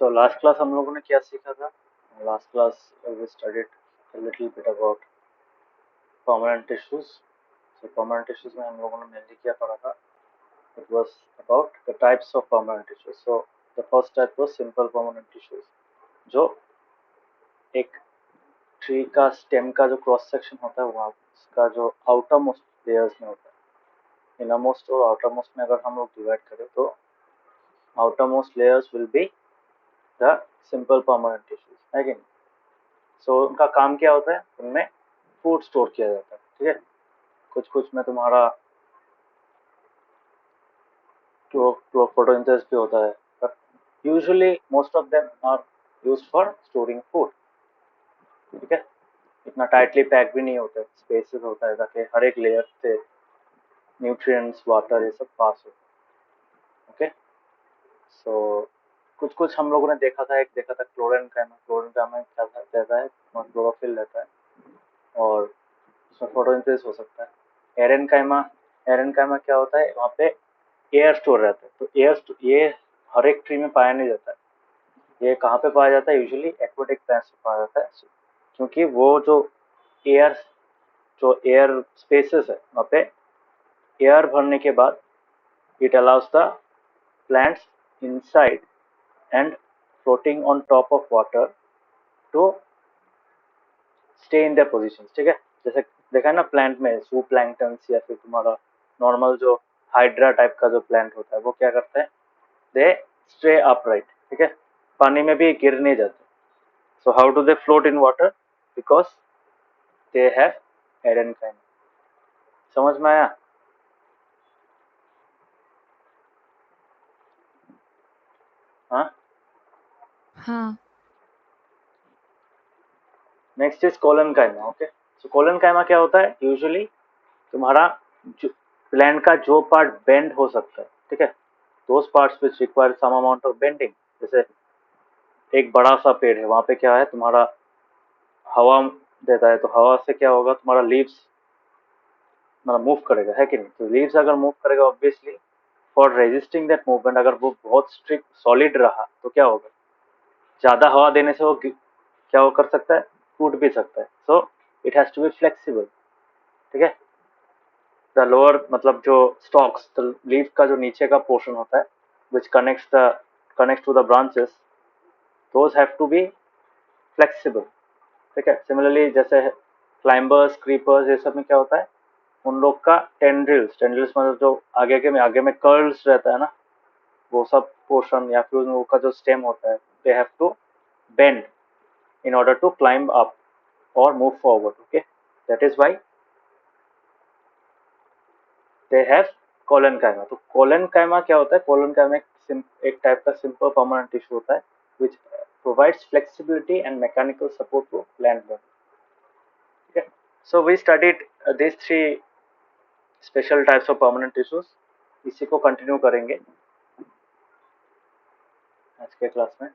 So last class हम लोगों ने क्या सीखा था? Last class we studied a little bit about permanent tissues. So permanent tissues में हम लोगों ने mainly क्या पढ़ा था? It was about the types of permanent tissues. So the first type was simple permanent tissues, जो एक ट्री का स्टेम का जो क्रॉस सेक्शन होता है वहाँ उसका जो आउटर मोस्ट लेयर्स में होता है. इनर मोस्ट और आउटर मोस्ट में अगर हम लोग डिवाइड करें तो outer most layers will be the simple permanent tissues, है कि नहीं? सो उनका काम क्या होता है? उनमें फूड स्टोर किया जाता है. ठीक है, कुछ कुछ में तुम्हारा फोटोसिंथेसिस भी होता है, but usually most of them are used for storing food. ठीक है, इतना टाइटली पैक भी नहीं होता है, स्पेसेस होता है ताकि हर एक लेयर से न्यूट्रिएंट्स, वाटर, ये सब पास हो. ओके, सो कुछ कुछ हम लोगों ने देखा था. एक देखा था क्लोरेनकाइमा. क्लोरेनकाइमा क्या रहता है? क्लोरोफिल रहता है और उसमें फोटोसिंथेसिस हो सकता है. एरेनकाइमा, एरेनकाइमा क्या होता है? वहाँ पे एयर स्टोर रहता है. तो एयर ये हर एक ट्री में पाया नहीं जाता है. ये कहाँ पे पाया जाता है? यूजुअली एक्वेटिक प्लांट्स में पाया जाता है, क्योंकि वो जो एयर स्पेसेस है वहाँ पे एयर भरने के बाद it allows the plants inside and floating on top of water to stay in their positions. ठीक है, जैसे देखा है ना प्लांट में सू प्लैंक्टन्स या फिर तुम्हारा नॉर्मल जो हाइड्रा टाइप का जो प्लांट होता है वो क्या करता है? They stay upright. ठीक है, पानी में भी गिर नहीं जाते. So how do they float in water? Because they have aerenchyma. समझ में आया? हाँ. हाँ. Next is collenchyma. Okay, so collenchyma क्या होता है? यूजुअली तुम्हारा प्लांट का जो पार्ट बेंड हो सकता है, ठीक है, those parts which require some amount of bending. जैसे एक बड़ा सा पेड़ है, वहां पे क्या है? तुम्हारा हवा देता है, तो हवा से क्या होगा? तुम्हारा लीव्स मतलब मूव करेगा, है कि नहीं? तो लीव्स अगर मूव करेगा obviously for resisting that movement, अगर वो बहुत स्ट्रिक्ट सॉलिड रहा तो क्या होगा? ज्यादा हवा देने से वो क्या वो कर सकता है? टूट भी सकता है. So it has to be flexible. ठीक है, द लोअर मतलब जो स्टॉक्स, द लीफ का जो नीचे का पोर्शन होता है which connects to the branches, those have to be flexible. ठीक है, सिमिलरली जैसे क्लाइंबर्स, क्रीपर्स, ये सब में क्या होता है? उन लोग का टेंड्रिल्स, टेंड्रिल्स मतलब जो आगे में कर्ल्स रहता है ना, वो सब पोर्शन या फिर उन लोग का जो स्टेम होता है, they have to bend in order to climb up or move forward. Okay, that is why they have collenchyma. तो कोलेनकाइमा क्या होता है? कोलेनकाइमा एक टाइप का सिंपल परमानेंट टिश्यू होता है which provides flexibility and mechanical support to plant body. Okay, so we studied these three special types of permanent tissues. इसी को कंटिन्यू करेंगे आज के क्लास में.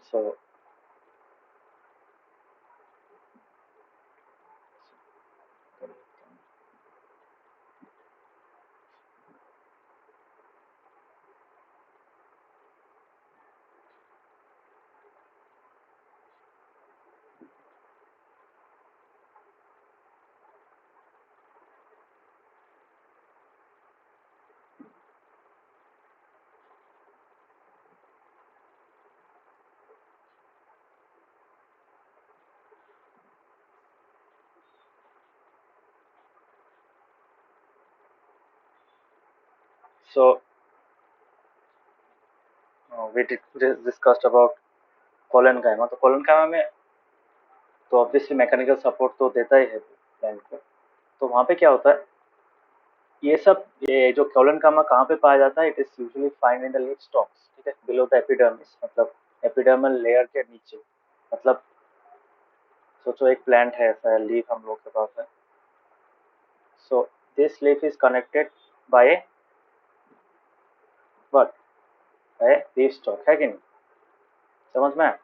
so so we discussed about collenchyma. तो collenchyma में तो ऑब्वियसली मैकेनिकल सपोर्ट तो देता ही है प्लांट को. तो वहाँ पे क्या होता है? ये जो कोलेनकाइमा कहाँ पे पाया जाता है? It is usually find in the leaf stocks. ठीक है, बिलो द एपिडर्मिस, मतलब एपिडर्मल लेयर के नीचे. मतलब सोचो एक प्लांट है, ऐसा लीफ हम लोग के पास है. So this leaf is connected by what? By leaf stock, है कि नहीं? समझ में?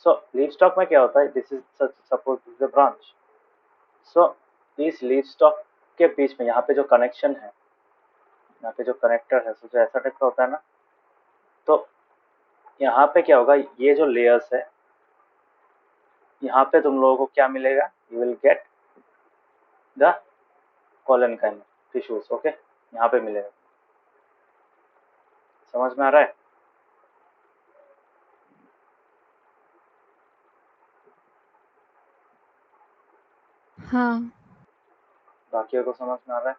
सो लीफ स्टॉक में क्या होता है? This is suppose this is branch. So इस लीफ स्टॉक के बीच में यहाँ पे जो कनेक्शन है, यहाँ पे जो कनेक्टर है, सोचो ऐसा टाइप का होता है ना. तो यहाँ पे क्या होगा, ये जो लेयर्स है, यहाँ पे तुम लोगों को क्या मिलेगा, you will get the collenchyma tissues. Okay, यहाँ पे मिलेगा। समझ में आ रहा है? हाँ। बाकियों को समझ में आ रहा है?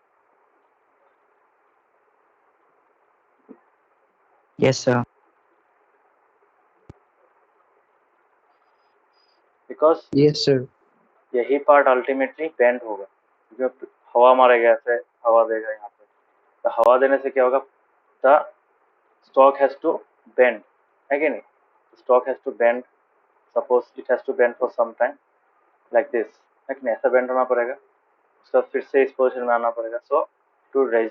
Yes, sir. Because Yes, sir. यही पार्ट अल्टीमेटली बेंड होगा, क्योंकि हवा मारेगा, ऐसे हवा देगा यहाँ पे, तो हवा देने से क्या होगा, the stock has to bend, है कि नहीं? Stock has to bend, suppose it has to bend for some time like this, है कि नहीं? ऐसा बेंड होना पड़ेगा, उसके बाद फिर से इस पोजिशन में आना पड़ेगा। So to raise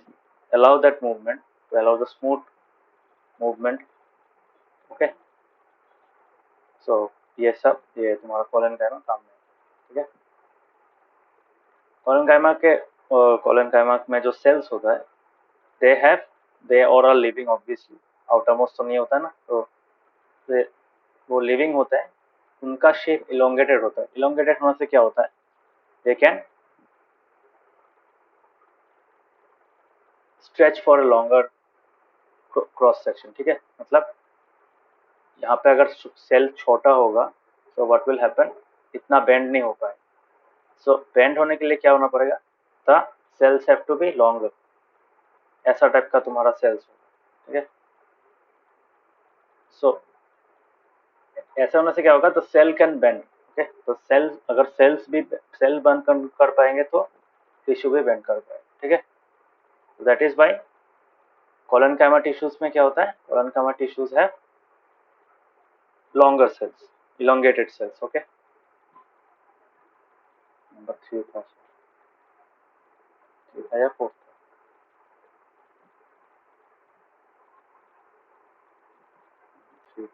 allow that movement, to allow the smooth movement. Okay, so ये सब, ये तुम्हारा कोलेनकाइमा काम में है। ठीक है, कोलेनकाइमा में जो सेल्स होता है, दे हैव, दे और are living obviously, outer most तो नहीं होता है ना, तो वो लिविंग होता है, उनका शेप इलोंगेटेड होता है। इलोंगेटेड होने से क्या होता है, they can stretch for a longer cross section. ठीक है, मतलब यहाँ पे अगर सेल छोटा होगा तो व्हाट विल हैपन, इतना बेंड नहीं हो पाए। सो बेंड होने के लिए क्या होना पड़ेगा, the cells have to be longer, ऐसा टाइप का तुम्हारा सेल्स होगा। ठीक है, सो ऐसा होने से क्या होगा, तो सेल कैन बेंड। ओके, तो सेल, अगर सेल्स भी सेल बंद कर पाएंगे तो टिश्यू भी बेंड कर पाएंगे। ठीक है, that is by collenchyma tissues में क्या होता है, कोलेनकाइमा टिश्यूज है longer cells, elongated cells. Okay, number 3 था, 3 था या 4 था? 3।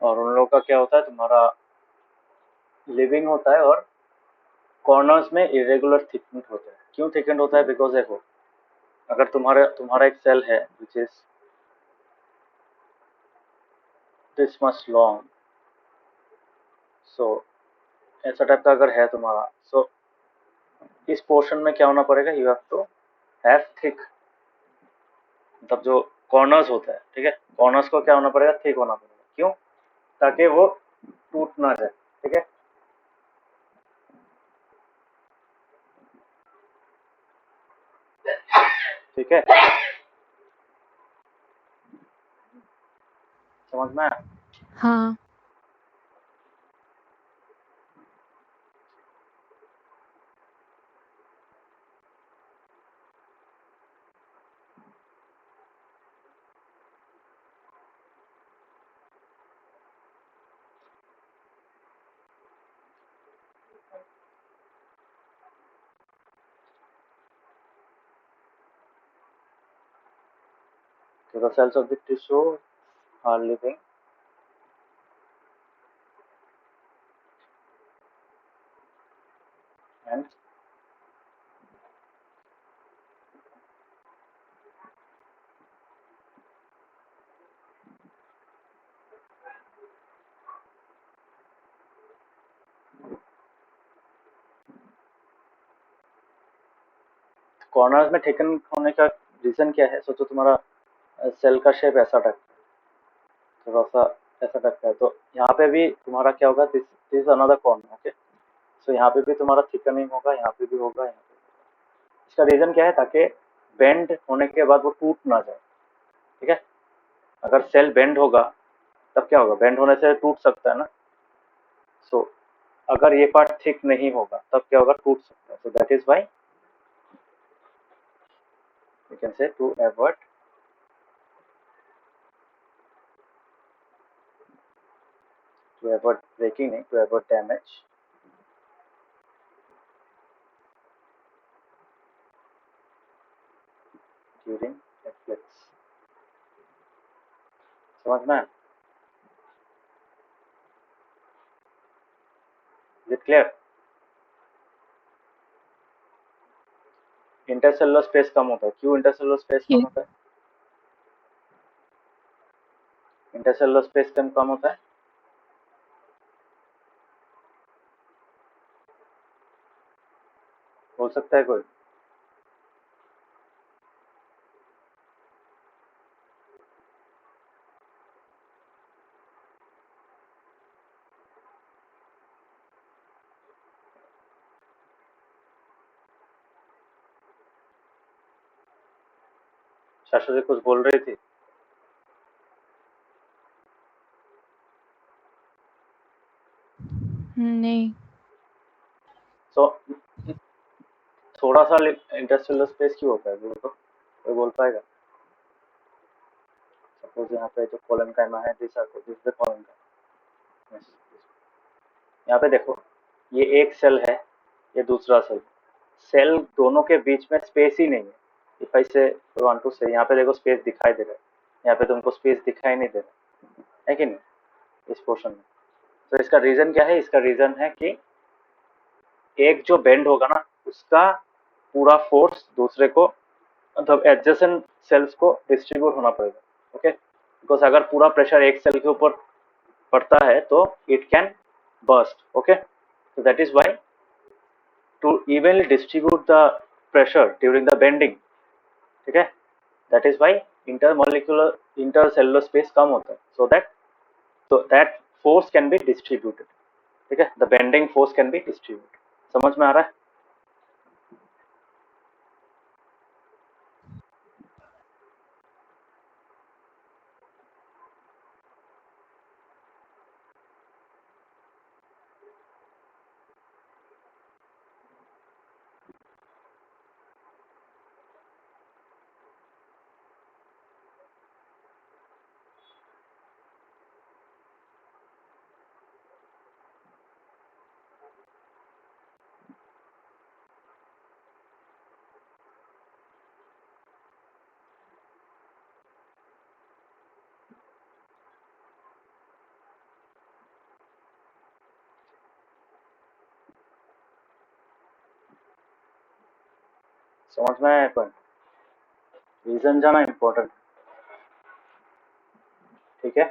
और उन लोगों का क्या होता है, तुम्हारा लिविंग होता है, और कॉर्नर्स में इरेगुलर थिकनेस होता है। क्यों थिकनेस होता है, बिकॉज देखो, अगर तुम्हारा एक सेल है which is this much long, so ऐसा टाइप का अगर है तुम्हारा, सो इस पोर्शन में क्या होना पड़ेगा, you have to have thick, मतलब जो कॉर्नर्स होता है, ठीक है, कॉर्नर्स को क्या होना पड़ेगा, थिक होना पड़ेगा। क्यों, ताकि वो टूट ना जाए। ठीक है, ठीक है, समझ में आया? हाँ। So the cells of the tissue are living and corners में थिकन होने का रीजन क्या है, सोचो तुम्हारा सेल का शेप ऐसा टाइप, थोड़ा सा ऐसा टाइप का है, तो यहाँ पे भी तुम्हारा क्या होगा, this is another corner. Okay, so यहाँ पे भी तुम्हारा थिकनिंग होगा, यहाँ पे भी होगा, यहाँ पे भी होगा। इसका रीजन क्या है, ताकि बेंड होने के बाद वो टूट ना जाए। ठीक है, अगर सेल बेंड होगा तब क्या होगा, बेंड होने से टूट सकता है ना, सो अगर ये पार्ट थिक नहीं होगा तब क्या होगा, टूट सकता है. So that is why you can say to avoid breaking नहीं, to avoid damage during a flex. समझ में? Is it clear? Intercellular space कम होता है. क्यों इंटरसेलुलर स्पेस कम ये होता है? इंटरसेलुलर स्पेस कम होता है. बोल सकता है कोई? शाश्वती कुछ बोल रही थी. नहीं. सो थोड़ा सा इंटरस्टेलर स्पेस क्यों होता है, बोलो तो. कोई बोल पाएगा? सपोज यहाँ पे जो कोलन काइमा है, दिस द कोलन काइमा. यहाँ पे देखो, ये एक सेल है, ये दूसरा सेल. सेल दोनों के बीच में स्पेस ही नहीं है. इफ आई से वांट टू से, यहाँ पे देखो स्पेस दिखाई दे रहा है, यहाँ पे तुमको स्पेस दिखाई नहीं दे रहा है कि नहीं, इस पोर्शन में. तो इसका रीजन क्या है? इसका रीजन है कि एक जो बेंड होगा ना, उसका पूरा फोर्स दूसरे को, मतलब एडजेसेंट सेल्स को डिस्ट्रीब्यूट होना पड़ेगा. ओके, बिकॉज अगर पूरा प्रेशर एक सेल के ऊपर पड़ता है तो it can burst. Okay, so that is why to evenly distribute the pressure during the bending, ठीक है, that is why intermolecular intercellular space कम होता है, so that force can be distributed. ठीक है, the bending force can be distributed. समझ में आ रहा है? समझ में आया? पॉइंट, रीजन जाना इम्पोर्टेंट. ठीक है,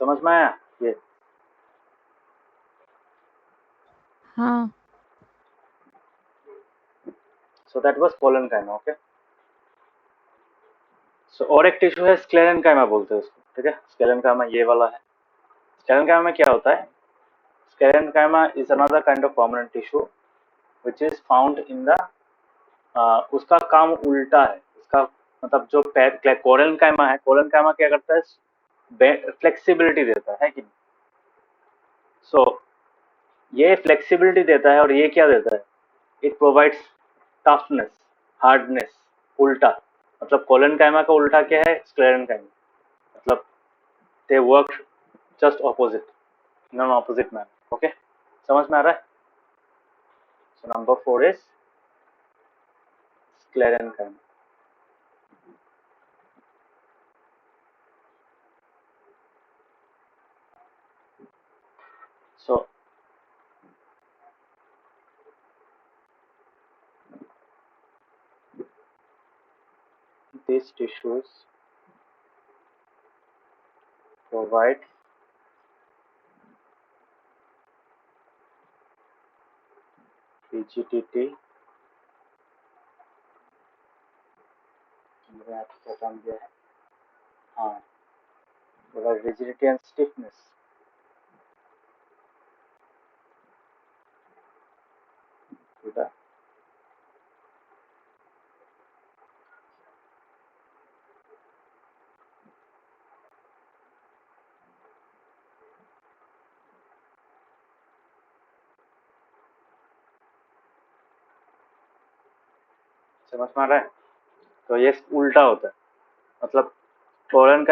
समझ में आया ये? हाँ. So that was collenchyma. Okay, so और एक टिश्यू है स्क्लेरेनकाइमा बोलते हैं उसको. ठीक है, स्क्लेरेनकाइमा ये वाला है. स्क्लेरेनकाइमा में क्या होता है? Sclerenchyma is another kind of permanent tissue which is found in the, उसका काम उल्टा है. उसका मतलब जो कोलेनकाइमा है, कोलेनकाइमा क्या करता है? फ्लेक्सिबिलिटी देता है कि नहीं. सो ये फ्लेक्सिबिलिटी देता है और ये क्या देता है? It provides toughness, hardness. उल्टा, मतलब कोलेनकाइमा का उल्टा क्या है? स्क्लेरेनकाइमा. मतलब they work just opposite, non opposite man. Okay, समझ में आ रहा है? So number 4 is sclerenchyma. So these tissues provide rigidity, क्या काम दिया है? हाँ, provide rigidity and stiffness to the समझ में आ रहा है? तो ये उल्टा होता है, मतलब कोलन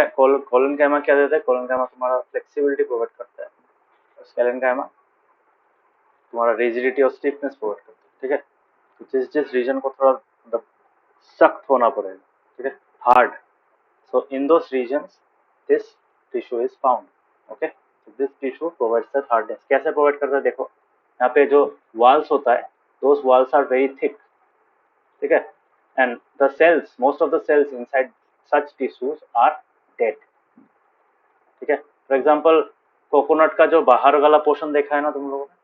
कैमा क्या देता है? कोलन कैमा तुम्हारा फ्लेक्सिबिलिटी प्रोवाइड करता है, स्केलन कैमा तुम्हारा रिजिडिटी और स्टिफनेस प्रोवाइड करता है, ठीक है? तो जिस जिस रीजन को थोड़ा मतलब सख्त होना पड़ेगा, ठीक है, hard, so in those reasons this tissue is found, okay? This tissue provides that hardness. कैसे प्रोवाइड करता है देखो, यहाँ पे जो वॉल्स होता है, those walls are very thick, ठीक है, and the cells, most of the cells inside such tissues are dead, ठीक है? फॉर एग्जाम्पल कोकोनट का जो बाहर वाला पोर्शन देखा है ना तुम लोगों ने,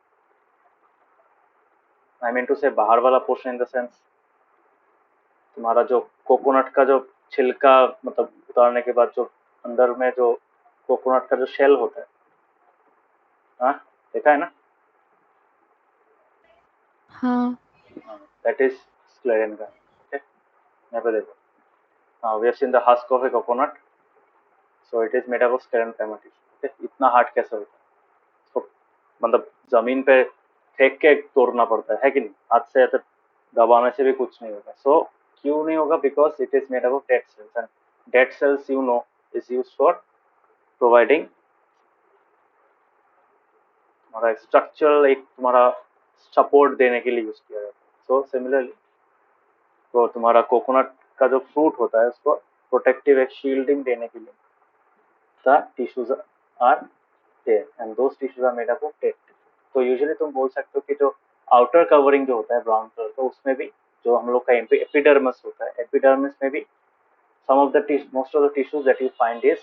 आई मीन टू से बाहर वाला पोर्शन इन द सेंस तुम्हारा जो कोकोनट का जो छिलका मतलब उतारने के बाद जो अंदर में जो कोकोनट का जो शेल होता है, हाँ देखा है ना? हाँ। दैट इज स्क्लेरन का, ओके? यहाँ पे देखो, हाँ we have seen the husk of a coconut, so it is made up of sclerenchymatous, okay? इतना हार्ड कैसे होता है? तो मतलब जमीन पे फेंक के तोड़ना पड़ता है कि नहीं? हाथ से या तो दबाने से भी कुछ नहीं होगा। सो क्यों नहीं होगा? Because it is made up of dead sales, and dead cells you know is used for providing तुम्हारा स्ट्रक्चरल, एक तुम्हारा सपोर्ट देने के लिए यूज किया जाता है। सो सिमिलरली तो तुम्हारा कोकोनट का जो फ्रूट होता है उसको प्रोटेक्टिव एक शील्डिंग देने के लिए the tissues are there, and those tissues are made up of dead. तो यूजुअली तुम बोल सकते हो कि जो आउटर कवरिंग जो होता है ब्राउन कलर का, उसमें भी जो हम लोग का एपिडर्मिस होता है, एपिडर्मिस में भी some of the most of the tissues that you find is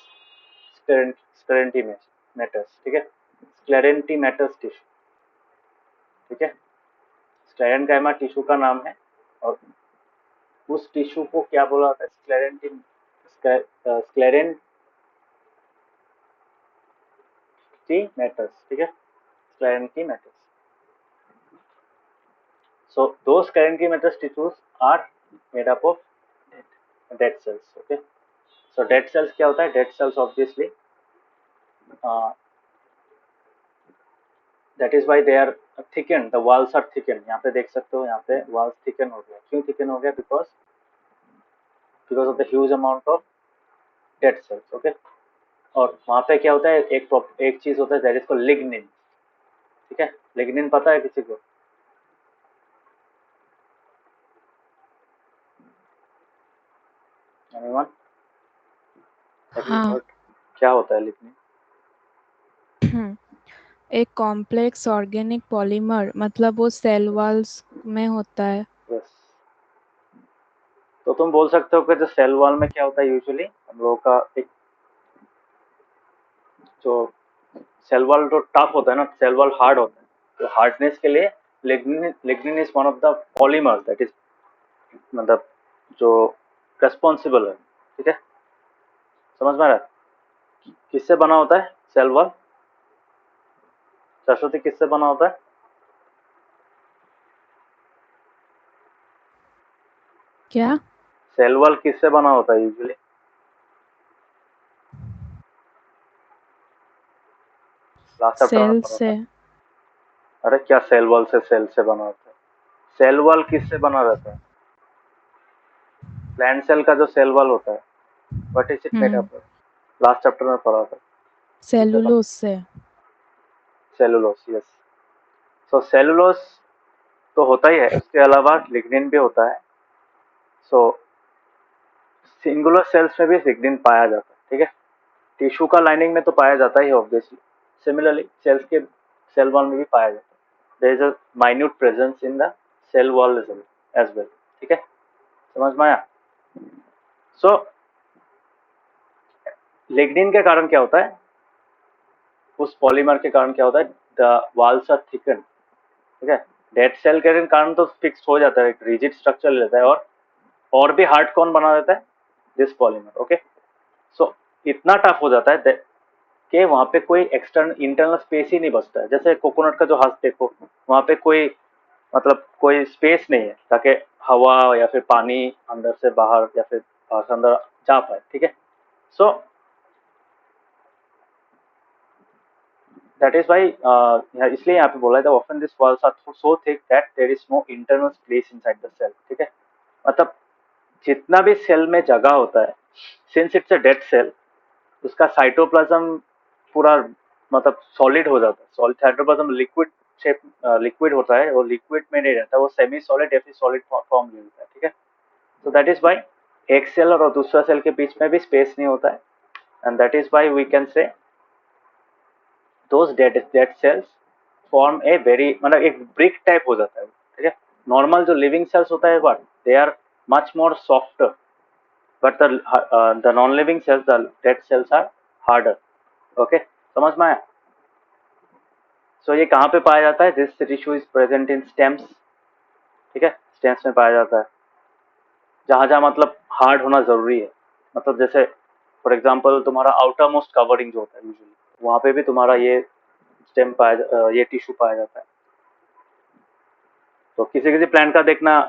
sclerentematous, ठीक है? sclerentematous टिश्यू, ठीक है? स्क्लेरेनकाइमा टिश्यू का नाम है, और उस टिश्यू को क्या बोला जाता है? स्क्लेरेंटीमेटस, ठीक है? स्क्लेरेंटीमेटस। So those sclerentematous tissues are made up of dead cells, okay? So dead cells क्या होता है? Dead cells obviously that is why they are thickened, the walls are thickened। यहाँ पे देख सकते हो, यहाँ पे walls thicken हो गया। क्यों thicken हो गया? because of the huge amount of dead cells, okay? और वहाँ पे क्या होता है? एक चीज होता है that is called lignin, ठीक है? lignin पता है किसी को? anyone have you हाँ। heard? क्या होता है lignin? एक कॉम्प्लेक्स ऑर्गेनिक पॉलीमर, मतलब वो सेल वॉल्स में होता है। yes। तो तुम बोल सकते हो कि जो सेल वॉल में क्या होता है यूजुअली हम लोगों का एक जो सेल वॉल जो टफ होता है ना, सेल वॉल हार्ड होता है, तो हार्डनेस के लिए lignin is one of the polymers that is मतलब जो रेस्पॉन्सिबल है, ठीक है? समझ में आ रहा है? किससे बना होता है सेल वॉल? सरस्वती किससे बना होता है? क्या? सेल वॉल किससे बना होता है यूजुअली? लास्ट चैप्टर में सेल पढ़ा से। था। अरे क्या सेल वॉल से सेल से बना होता है? सेल वॉल किससे बना रहता है? प्लांट सेल का जो सेल वॉल होता है, what is it made hmm. Up of? Last chapter में पढ़ा था। किससे बना? सेलुलोज से। Cellulose, yes. सो सेलुलोस तो होता ही है, उसके अलावा लिग्निन भी होता है। सो सिंगुलर सेल्स में भी लिग्निन पाया जाता है, ठीक है? टिश्यू का लाइनिंग में तो पाया जाता ही है ऑब्वियसली, सिमिलरली सेल्स के सेल वॉल में भी पाया जाता है। There is a minute presence in the cell wall as well, ठीक है? समझ में आया? सो लिग्निन के कारण क्या होता है? उस पॉलीमर के कारण क्या होता है? द वॉल्स आर थिकन, ठीक है? डेड सेल के कारण तो फिक्स हो जाता है, एक रिजिड स्ट्रक्चर लेता है, और भी हार्ड कौन बना देता है? This polymer, okay? सो इतना टफ हो जाता है कि वहां पे कोई एक्सटर्नल इंटरनल स्पेस ही नहीं बचता है। जैसे कोकोनट का जो हाथ देखो, वहां पे कोई मतलब कोई स्पेस नहीं है ताकि हवा या फिर पानी अंदर से बाहर या फिर बाहर से अंदर जा पाए, ठीक है? सो दैट इज वाई इसलिए यहाँ पे बोला है often this walls are so thick that there is no internal space inside the cell, ठीक है? मतलब जितना भी सेल में जगह होता है, since it's a dead cell, उसका साइटोप्लाज्म पूरा मतलब सॉलिड हो जाता है। Solid cytoplasm liquid shape, liquid होता है, वो लिक्विड में नहीं रहता, वो सेमी सॉलिड या फिर सॉलिड फॉर्म में होता है, ठीक है। So that is why एक सेल और दूसरा सेल के बीच में भी स्पेस नहीं होता है, and that is why we can say those dead cells form a very मतलब एक ब्रिक टाइप हो जाता है, ठीक है। नॉर्मल जो लिविंग सेल्स होता है what they are much more softer, but the non living cells, the dead cells are harder. Okay, समझ में आया? So ये कहाँ पे पाया जाता है? This tissue is present in stems, ठीक है, स्टेम्स में पाया जाता है, जहां जहां मतलब हार्ड होना जरूरी है। मतलब जैसे फॉर एग्जांपल तुम्हारा आउटर मोस्ट कवरिंग जो होता है यूजुअली, वहां पे भी तुम्हारा ये ये टिश्यू पाया जाता है। तो किसी किसी प्लांट का देखना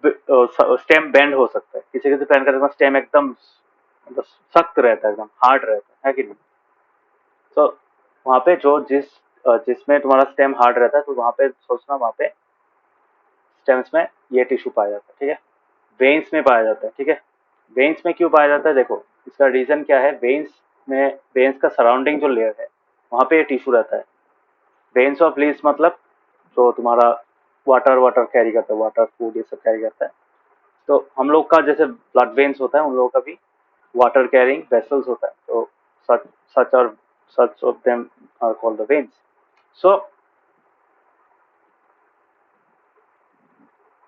स्टेम बेंड हो सकता है, किसी किसी प्लांट का देखना स्टेम एकदम मतलब सख्त रहता है, एकदम हार्ड रहता है कि नहीं। तो वहां पे जो जिसमें तुम्हारा स्टेम हार्ड रहता है, तो वहां पे सोचना वहां पे स्टेम्स में ये टिश्यू पाया जाता है, ठीक है। वेन्स में पाया जाता है, ठीक है। वेन्स में क्यों पाया जाता है, देखो इसका रीजन क्या है। वेन्स का सराउंडिंग जो लेयर है, वहां पे ये टिश्यू रहता है। वेन्स ऑफ लीव्स मतलब जो तुम्हारा वाटर वाटर कैरी करता है, वाटर फूड ये सब कैरी करता है। तो हम लोग का जैसे ब्लड वेन्स होता है, उन लोगों का भी वाटर कैरिंग वेसल्स होता है। तो सच सच और such of them are called the veins. So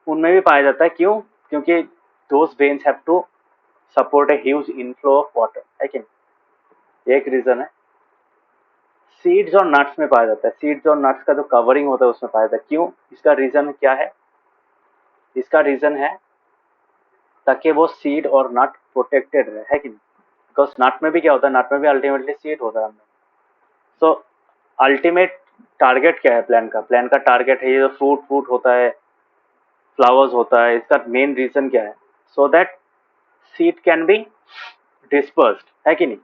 उनमें भी पाया जाता है, क्यों? क्योंकि those veins have to support a huge inflow of water, है कि नहीं? एक रीजन है। सीड्स और नट्स में पाया जाता है, सीड्स और नट्स का जो कवरिंग होता है उसमें पाया जाता है। क्यों? इसका रीजन क्या है? इसका रीजन है ताकि वो सीड और नट प्रोटेक्टेड रहे, है कि नहीं? बिकॉज नट में भी क्या होता है, नट में भी अल्टीमेटली सीड होता है। सो अल्टीमेट टारगेट क्या है प्लांट का? प्लांट का टारगेट है ये जो फ्रूट फ्रूट होता है, फ्लावर्स होता है, इसका मेन रीजन क्या है? So that seed can be dispersed, है कि नहीं?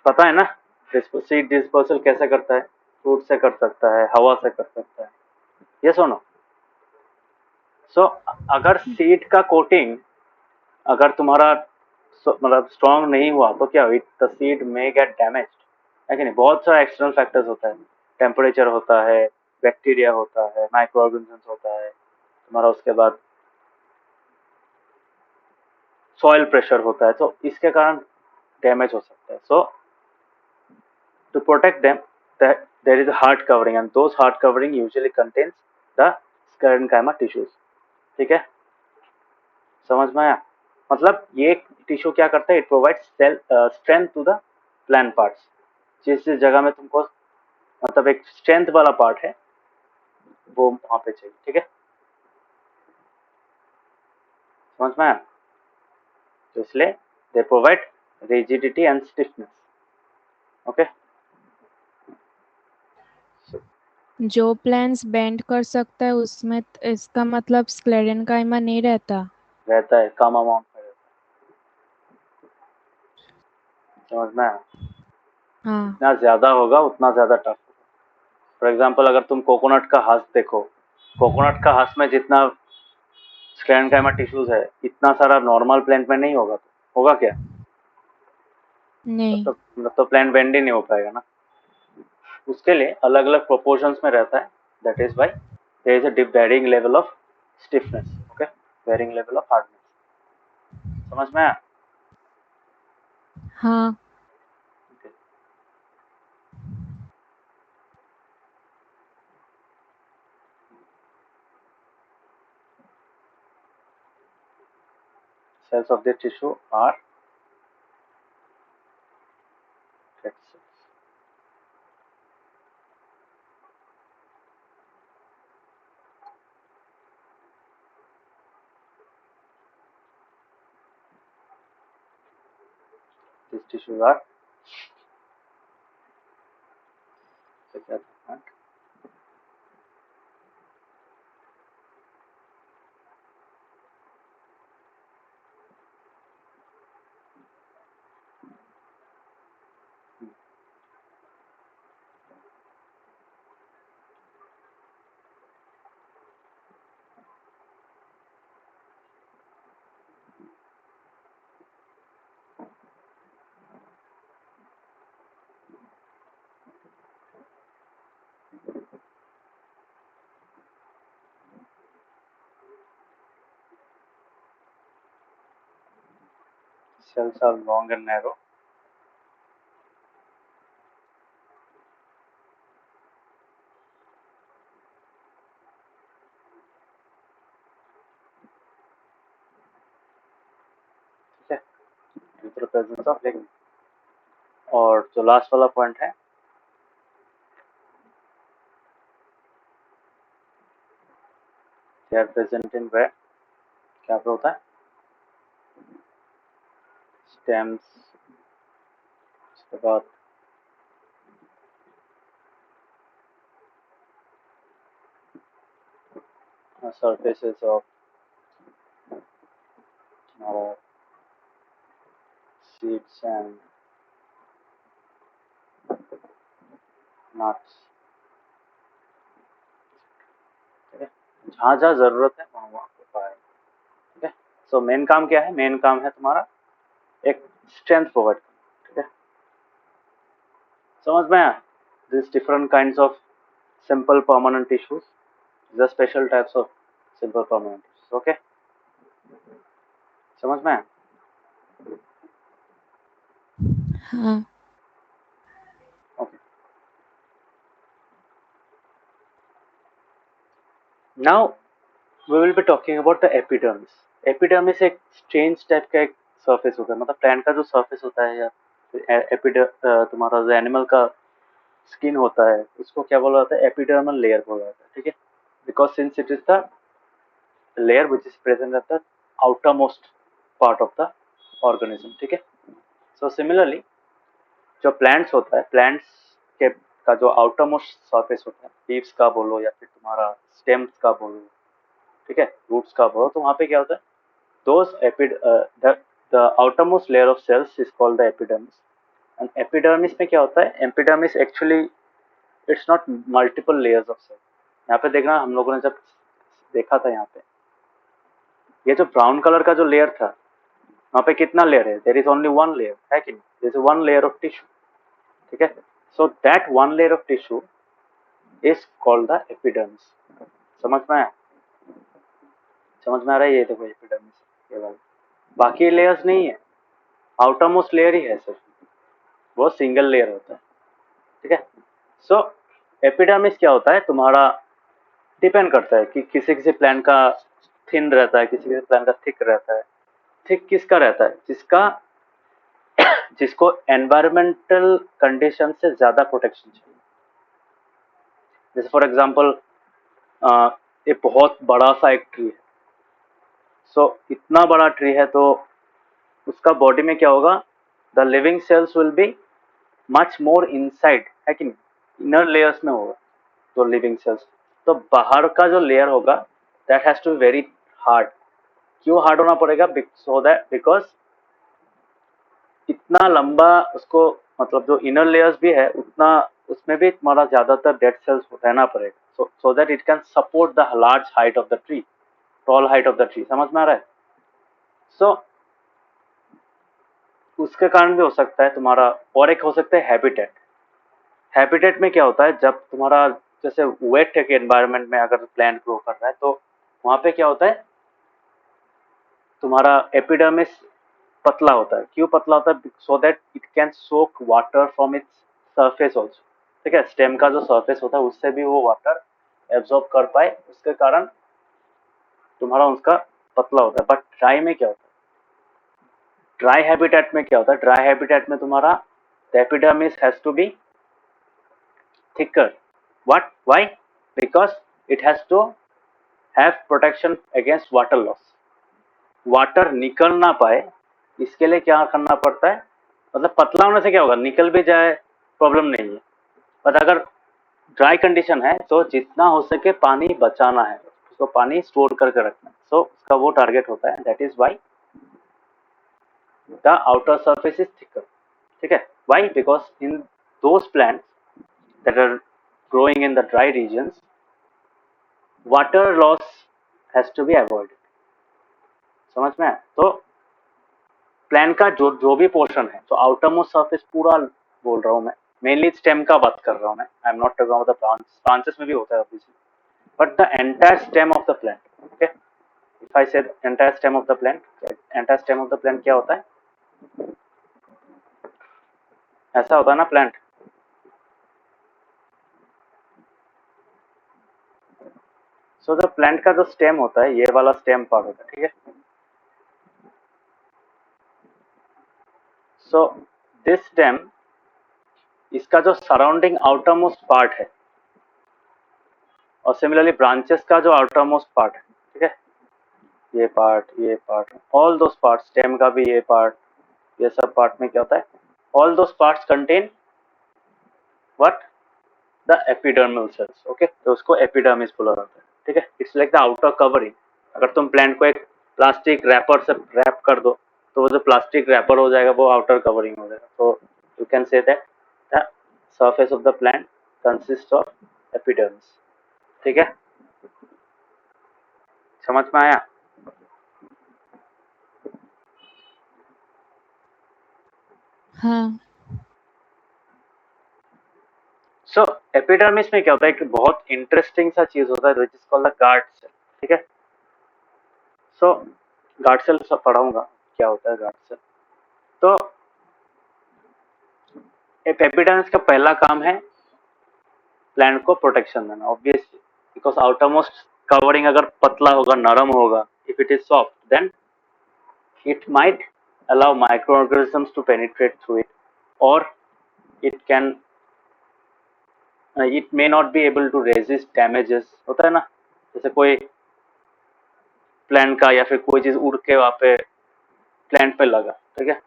पता है ना सीड डिस्पर्सल कैसे करता है? फ्रूट से कर सकता है, हवा से कर सकता है, ये सुनो। सो अगर सीड का कोटिंग अगर तुम्हारा मतलब स्ट्रांग नहीं हुआ तो क्या हुई, the seed may gate damage, है कि नहीं? बहुत सारा एक्सटर्नल फैक्टर्स होता है, टेम्परेचर होता है, बैक्टीरिया होता है, माइक्रो ऑर्गेनिजम्स होता है तुम्हारा, उसके बाद सॉइल प्रेशर होता है, तो इसके कारण डैमेज हो सकता है। So to protect them there is a hard covering and those hard covering usually contains the sclerenchyma tissues, ठीक है। समझ में आया? मतलब ये टिश्यू क्या करता है, it provide cell strength to the plant parts. जिस जिस जगह में तुमको मतलब एक स्ट्रेंथ वाला पार्ट है वो वहां पे चाहिए, ठीक है। समझ में आया? तो इसलिए they provide rigidity and stiffness, okay. जो प्लांट्स बेंड कर सकता है उसमें इसका मतलब स्क्लेरेंकाइमा नहीं रहता। रहता है, कम अमाउंट में रहता है। समझ में आया? हाँ। जितना ज्यादा होगा उतना ज्यादा टफ होगा। फॉर एग्जाम्पल अगर तुम कोकोनट का हंस देखो, कोकोनट का हंस में जितना स्क्लेरेंकाइमा टिश्यूज है, इतना सारा नॉर्मल प्लांट में नहीं होगा, तो होगा क्या? नहीं। तो प्लांट बेंड ही नहीं हो पाएगा ना। उसके लिए अलग अलग प्रोपोर्शंस में रहता है, that is why there is a varying level of stiffness, okay, varying level of hardness. समझ में आया? हाँ। cells of the tissue are fat cells. These tissues are cells are long and narrow. ठीक है, due to the presence of lignin. और जो last वाला point है, they are present in where, क्या पे होता है, stems, उसके बाद surfaces of seeds and nuts. ठीक है, जहाँ जहाँ जरूरत है वहाँ वहाँ पे पाए. ठीक है, सो मेन काम क्या है, मेन काम है तुम्हारा एक स्ट्रेंथ प्रोवाइड करना. ठीक है, समझ में आया. This different kinds of simple permanent tissues, the special types of simple permanent tissues. Okay, समझ में आया. हाँ. Okay. Now we will be talking about the epidermis. Epidermis एक strange टाइप का एक सरफेस होता है, मतलब प्लांट का जो सरफेस होता है या तुम्हारा जो एनिमल का स्किन होता है उसको क्या बोला जाता है, एपिडर्मल लेयर बोला जाता है. ठीक है, because since it is the layer which is present at the outer most part of the organism. ठीक है, सो सिमिलरली जो प्लांट्स होता है, प्लांट्स के का जो आउटर मोस्ट सरफेस होता है, लीव्स का बोलो या फिर तुम्हारा स्टेम्स का बोलो, ठीक है, रूट्स का बोलो, तो वहाँ पे क्या होता है, the outermost layer of cells is called the epidermis. And epidermis में क्या होता है, epidermis actually it's not multiple layers of cells. यहाँ पे देखना, हम लोगों ने जब देखा था, यहाँ पे ये जो ब्राउन कलर का जो लेयर था, वहाँ पे कितना लेयर है, there is only one layer, है कि नहीं, there is one layer of tissue. ठीक है, so that one layer of tissue is called the epidermis. समझ में आया, समझ में आ रहा है. ये देखो एपिडर्मिस, ये वाला, बाकी लेयर्स नहीं है, आउटर मोस्ट लेयर ही है सिर्फ, वो सिंगल लेयर होता है. ठीक है, सो एपिडर्मिस क्या होता है तुम्हारा, डिपेंड करता है कि किसी किसी प्लांट का थिन रहता है, किसी किसी प्लांट का थिक रहता है. थिक किसका रहता है, जिसको एनवायरमेंटल कंडीशन से ज्यादा प्रोटेक्शन चाहिए. जैसे फॉर एग्जांपल ये बहुत बड़ा सा एक ट्री है, सो इतना बड़ा ट्री है तो उसका बॉडी में क्या होगा, the living sales will be much more inside, है कि नहीं, इनर लेयर्स में होगा जो लिविंग सेल्स. तो बाहर का जो लेयर होगा that has to be very hard. क्यों हार्ड होना पड़ेगा, सो दैट बिकॉज इतना लंबा उसको, मतलब जो इनर लेयर्स भी है उतना उसमें भी तुम्हारा ज्यादातर डेड सेल्स रहना पड़ेगा, so that it can support the large height of the tree, tall height of the tree. समझ में आ रहा है. सो उसके कारण भी हो सकता है तुम्हारा, और एक हो सकता है हैबिटेट. हैबिटेट में क्या होता है, जब तुम्हारा जैसे वेट के एनवायरनमेंट में अगर प्लांट ग्रो कर रहा है तो वहां पे क्या होता है, तुम्हारा एपिडर्मिस पतला होता है. क्यों पतला होता है, so that it can soak water from its surface also. ठीक है, स्टेम का जो सरफेस होता है उससे भी वो वाटर एब्जॉर्ब कर पाए, उसके कारण तुम्हारा उसका पतला होता है. बट ड्राई में क्या होता है, ड्राई हैबिटेट में क्या होता है, ड्राई हैबिटेट में तुम्हारा the epidermis has to be thicker. What? Why? Because it has to have protection against water loss. Water निकल ना पाए इसके लिए क्या करना पड़ता है, मतलब पतला होने से क्या होगा, निकल भी जाए प्रॉब्लम नहीं है, बट अगर ड्राई कंडीशन है तो जितना हो सके पानी बचाना है, उसको पानी स्टोर करके रखना है. सो उसका वो टारगेट होता है, that is why the outer surface is thicker. ठीक है, why, because in those plants that are growing in the dry regions, water loss has to be avoided. समझ में है. तो प्लांट का जो जो भी पोर्शन है, तो आउटर मोस्ट सरफेस पूरा बोल रहा हूँ मैं, मेनली स्टेम का बात कर रहा हूँ मैं, I am not talking about the branches, branches में भी होता है obviously, but the entire stem of the plant. Okay, if I said entire stem of the plant, entire stem of the plant क्या होता है, ऐसा होता है ना प्लांट। सो जो प्लांट का जो स्टेम होता है, ये वाला स्टेम पार्ट होता है, ठीक है। सो दिस स्टेम, इसका जो सराउंडिंग आउटर मोस्ट पार्ट है, और सिमिलरली ब्रांचेस का जो आउटर मोस्ट पार्ट है, ठीक है, ये part, all those part, stem का भी ये पार्ट, ये सब पार्ट में क्या होता है, all those parts contain what, the epidermal cells. Okay, तो उसको एपिडर्मिस बोला जाता है, ठीक है। It's like the outer covering. अगर तुम प्लांट को एक प्लास्टिक रैपर से रैप कर दो, तो वो जो प्लास्टिक रैपर हो जाएगा वो आउटर कवरिंग हो जाएगा। तो you can say that the surface of the plant consist of epidermis, ठीक है। समझ में आया? हाँ। सो एपिडर्मिस में क्या होता है कि बहुत इंटरेस्टिंग सा चीज होता है, which is called the guard cell, ठीक है। सो गार्ड सेल सब पढ़ाऊंगा क्या होता है गार्ड सेल। तो एक एपिडर्मिस का पहला काम है प्लांट को प्रोटेक्शन देना, obviously, because outer most covering अगर पतला होगा, नरम होगा, if it is soft, then it might allow microorganisms to penetrate through it, or it can it may not be able to resist damages। होता है ना, जैसे कोई प्लांट का या फिर कोई चीज उड़ के वहां पे प्लांट पे लगा, ठीक है,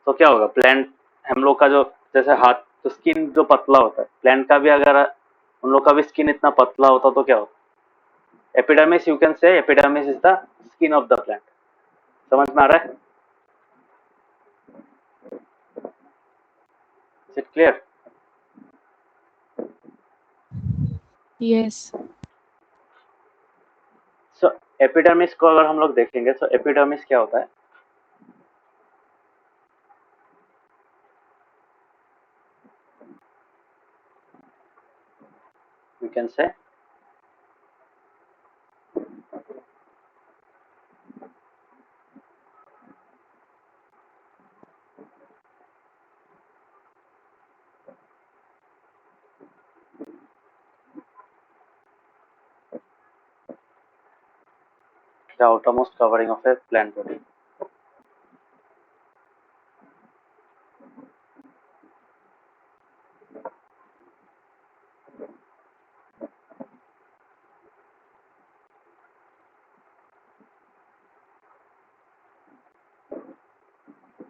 तो क्या होगा, प्लांट, हम लोग का जो जैसे हाथ, तो स्किन जो पतला होता है प्लांट का भी, अगर उन लोग का भी स्किन इतना पतला होता तो क्या होता, एपिडर्मिस, यू कैन से epidermis is the skin of the plant. समझ में आ रहा है? Is it clear? Yes. So epidermis को अगर हम लोग देखेंगे, तो एपिडर्मिस क्या होता है, we can say the outermost covering of a plant body।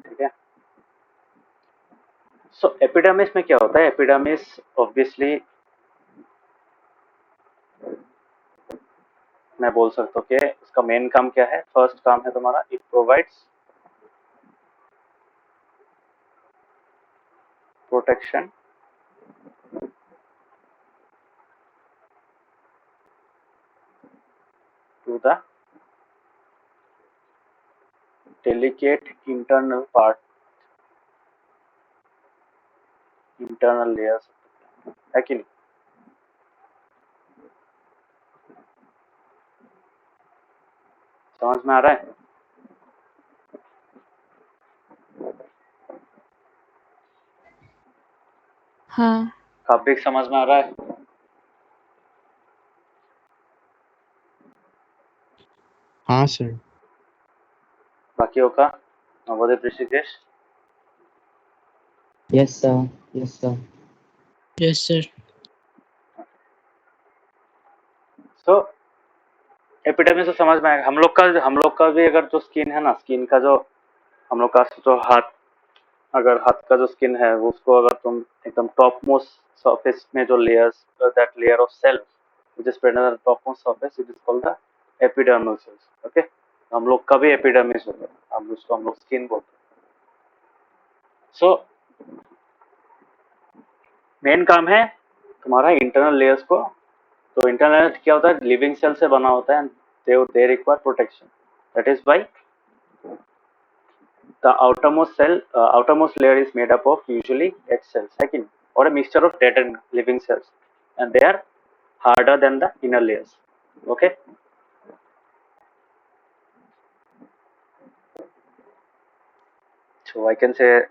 ठीक है। सो एपिडर्मिस में क्या होता है, एपिडर्मिस ऑब्वियसली मैं बोल सकता हूँ कि उसका मेन काम क्या है, फर्स्ट काम है तुम्हारा, it provides protection to the delicate internal part, internal layers, है कि नहीं? समझ में आ रहा है? हाँ। काफी समझ में आ रहा है? हाँ सर। बाकियों का Navodaya Rishikesh? Yes sir, yes sir. Yes sir. So epidermis तो समझ में आएगा। हम लोग का भी अगर जो स्किन है ना, स्किन का जो हम लोग का जो हाथ, अगर हाथ का जो स्किन है वो, उसको अगर तुम एकदम टॉप मोस्ट सरफेस में जो layers, that layer of cell which is present at the topmost surface, it is called the epidermal cells। Okay, हम लोग का भी एपिडर्मिस होता है, हम लोग स्किन बोलते हैं। सो मेन काम है तुम्हारा इंटरनल लेयर्स को, तो इंटरनल क्या होता है, लिविंग सेल से बना होता है, they require protection, that is by the outermost layer is made up of usually dead cells, है कि नहीं, or a mixture of dead and living cells, and they are harder than the inner layers। okay, So I can say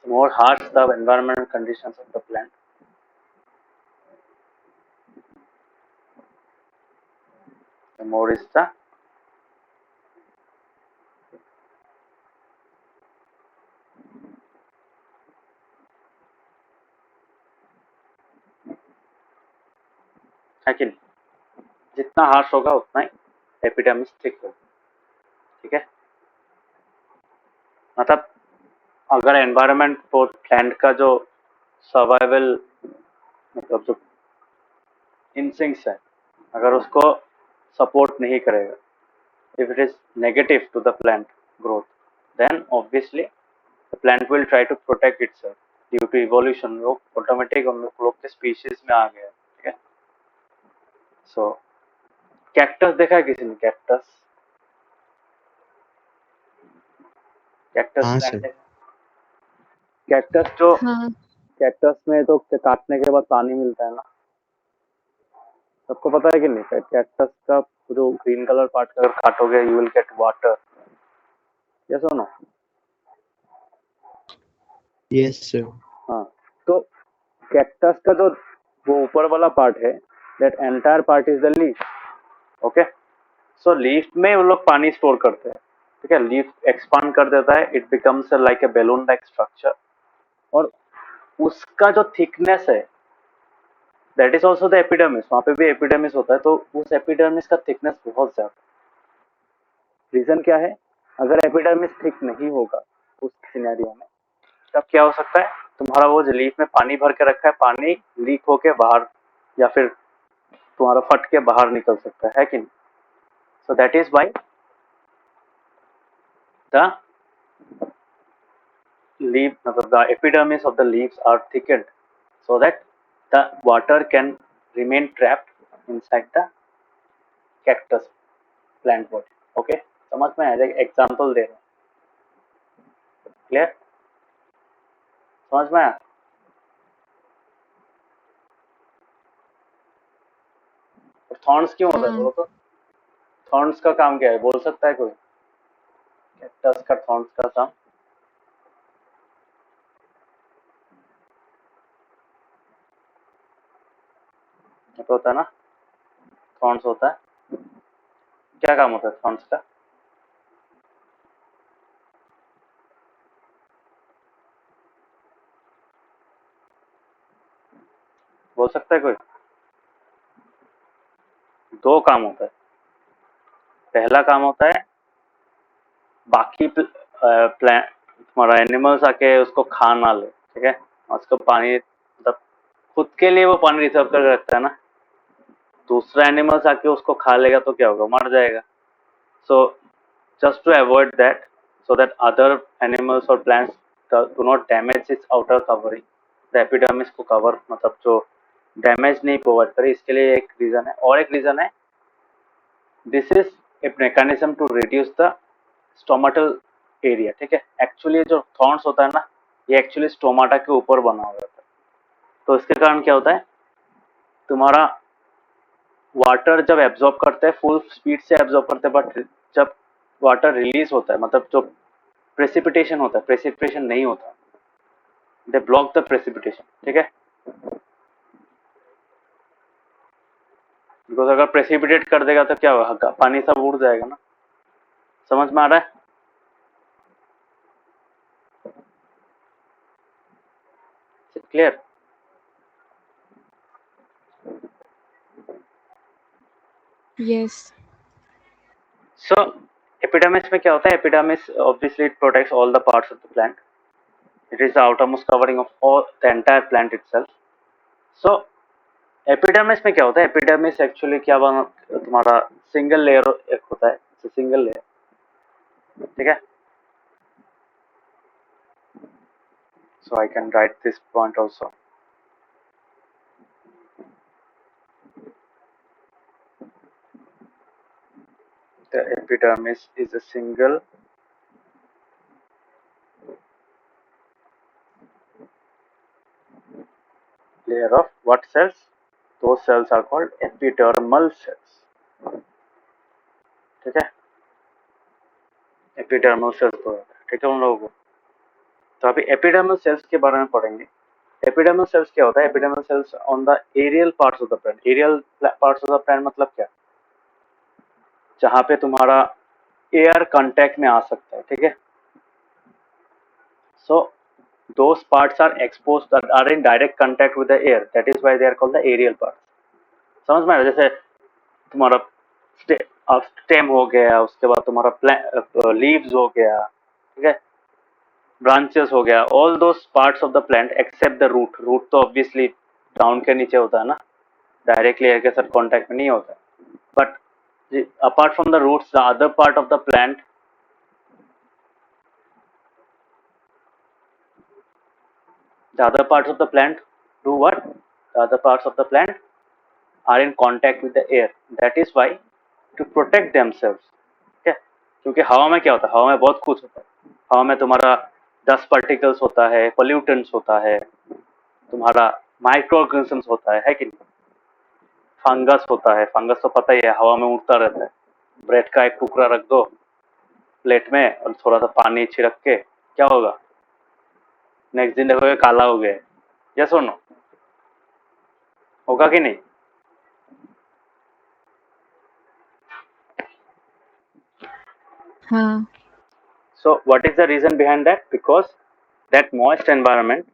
the more harsh the environmental conditions of the plant, the more is the है कि नहीं? जितना harsh होगा उतना ही epidermis thick होगा, ठीक है। मतलब अगर एनवायरनमेंट फॉर प्लांट का जो सर्वाइवल मतलब जो इंस्टिंक्ट्स है, अगर उसको सपोर्ट नहीं करेगा, if it is negative to the plant growth, then obviously the plant will try to protect itself due to evolution. वो ऑटोमेटिक हम लोग के स्पीशीज में आ गया, ठीक है। सो कैक्टस देखा है किसी ने? कैक्टस कैक्टस हाँ प्लांट सर। देखा? कैक्टस जो हाँ कैक्टस में तो काटने के बाद पानी मिलता है ना, सबको पता है कि नहीं? कैक्टस का जो ग्रीन कलर पार्ट अगर काटोगे you will get water, yes और नो? Yes sir. हाँ, तो कैक्टस का जो वो ऊपर वाला पार्ट है, that entire part is the leaf, okay. So leaf में वो लोग पानी स्टोर करते हैं, ठीक है। लीफ एक्सपांड कर देता है, it becomes like a balloon like structure, और उसका जो थिकनेस है that is also the epidermis, वहां पे भी एपिडर्मिस होता है, तो उस एपिडर्मिस का थिकनेस बहुत ज्यादा। रीजन क्या है? अगर एपिडर्मिस थिक नहीं होगा उस सिनेरियो में, तब क्या हो सकता है? तुम्हारा वो जो लीफ में पानी भर के रखा है, पानी लीक होके बाहर या फिर तुम्हारा फट के बाहर निकल सकता है कि नहीं? So that is why the leaf, the epidermis of the leaves are thickened so that the water can remain trapped inside the cactus plant body. Okay, समझ में आया? एग्जाम्पल दे रहा हूँ, क्लियर? समझ में आया? थॉर्न्स क्यों होता है हाँ बोलो तो? थॉर्न्स का काम क्या है, बोल सकता है कोई? कैक्टस का थॉर्न्स का काम तो होता है ना, थॉर्न्स होता है। क्या काम होता है थॉर्न्स का? बोल सकता है कोई? दो काम होता है। पहला काम होता है बाकी प्लांट तुम्हारा एनिमल्स आके उसको खा ना ले, ठीक है, उसको पानी मतलब खुद के लिए वो पानी रिजर्व कर रखता है ना, दूसरा एनिमल्स आके उसको खा लेगा तो क्या होगा? मर जाएगा। So just to avoid that, so that other animals और plants do not damage its outer covering, the epidermis को कवर मतलब जो डैमेज नहीं प्रोवाइड करे, इसके लिए एक रीजन है। और एक रीजन है, this is a mechanism to reduce the stomatal area, ठीक है। एक्चुअली जो थॉर्न्स होता है ना, ये एक्चुअली स्टोमाटा के ऊपर बना हुआ होता है, तो इसके कारण क्या होता है, तुम्हारा वाटर जब एब्जॉर्ब करते हैं फुल स्पीड से एब्जॉर्ब करते हैं, बट जब वाटर रिलीज होता है मतलब जो प्रेसिपिटेशन होता है, प्रेसिपिटेशन नहीं होता, दे ब्लॉक द प्रेसिपिटेशन, ठीक है। बिकॉज अगर प्रेसिपिटेट कर देगा तो क्या होगा? पानी सब उड़ जाएगा ना। समझ में आ रहा है? क्लियर? यस सो एपिडर्मिस में क्या होता है? Epidermis obviously it protects all the parts of the plant, it is the outermost covering of all the entire plant itself. So epidermis में क्या होता है? एपिडर्मिस एक्चुअली क्या बना, तुम्हारा सिंगल लेयर एक होता है, सिंगल लेयर, ठीक है। So I can write this point also. The epidermis is a single layer of what cells? Those cells are called epidermal cells. ठीक है, एपिडर्मल सेल्स बोला जाता है, ठीक है उन लोगों को। तो अभी एपिडर्मल सेल्स के बारे में पढ़ेंगे। एपिडर्मल सेल्स क्या होता है? Epidermal cells on the aerial parts of the plant. Aerial parts of the plant मतलब क्या? जहां पे तुम्हारा एयर कांटेक्ट में आ सकता है, ठीक है। सो those parts are exposed that are in direct contact with the air, that is why they are called the aerial parts। समझ में आया? जैसे तुम्हारा स्टेम हो गया, उसके बाद तुम्हारा लीव्स हो गया, ठीक है, ब्रांचेस हो गया, all those parts of the plant except the root. Root तो ऑब्वियसली डाउन के नीचे होता है ना, डायरेक्टली एयर के साथ कांटेक्ट में नहीं होता। But apart from the roots, the other part of the plant, the other parts of the plant do what? The other parts of the plant are in contact with the air, that is why to protect themselves, ठीक है। क्योंकि हवा में क्या होता है? हवा में बहुत कुछ होता है। हवा में तुम्हारा डस्ट पार्टिकल्स होता है, पोल्यूटेंट्स होता है, तुम्हारा माइक्रो ऑर्गेनिजम्स होता है कि नहीं? फंगस होता है। फंगस तो पता ही है, हवा में उड़ता रहता है। ब्रेड का एक टुकड़ा रख दो प्लेट में और थोड़ा सा पानी छिड़क के, क्या होगा? नेक्स्ट दिन देखोगे काला हो गया। यस और नो? होगा कि नहीं? हाँ। So what is the reason behind that? Because that moist environment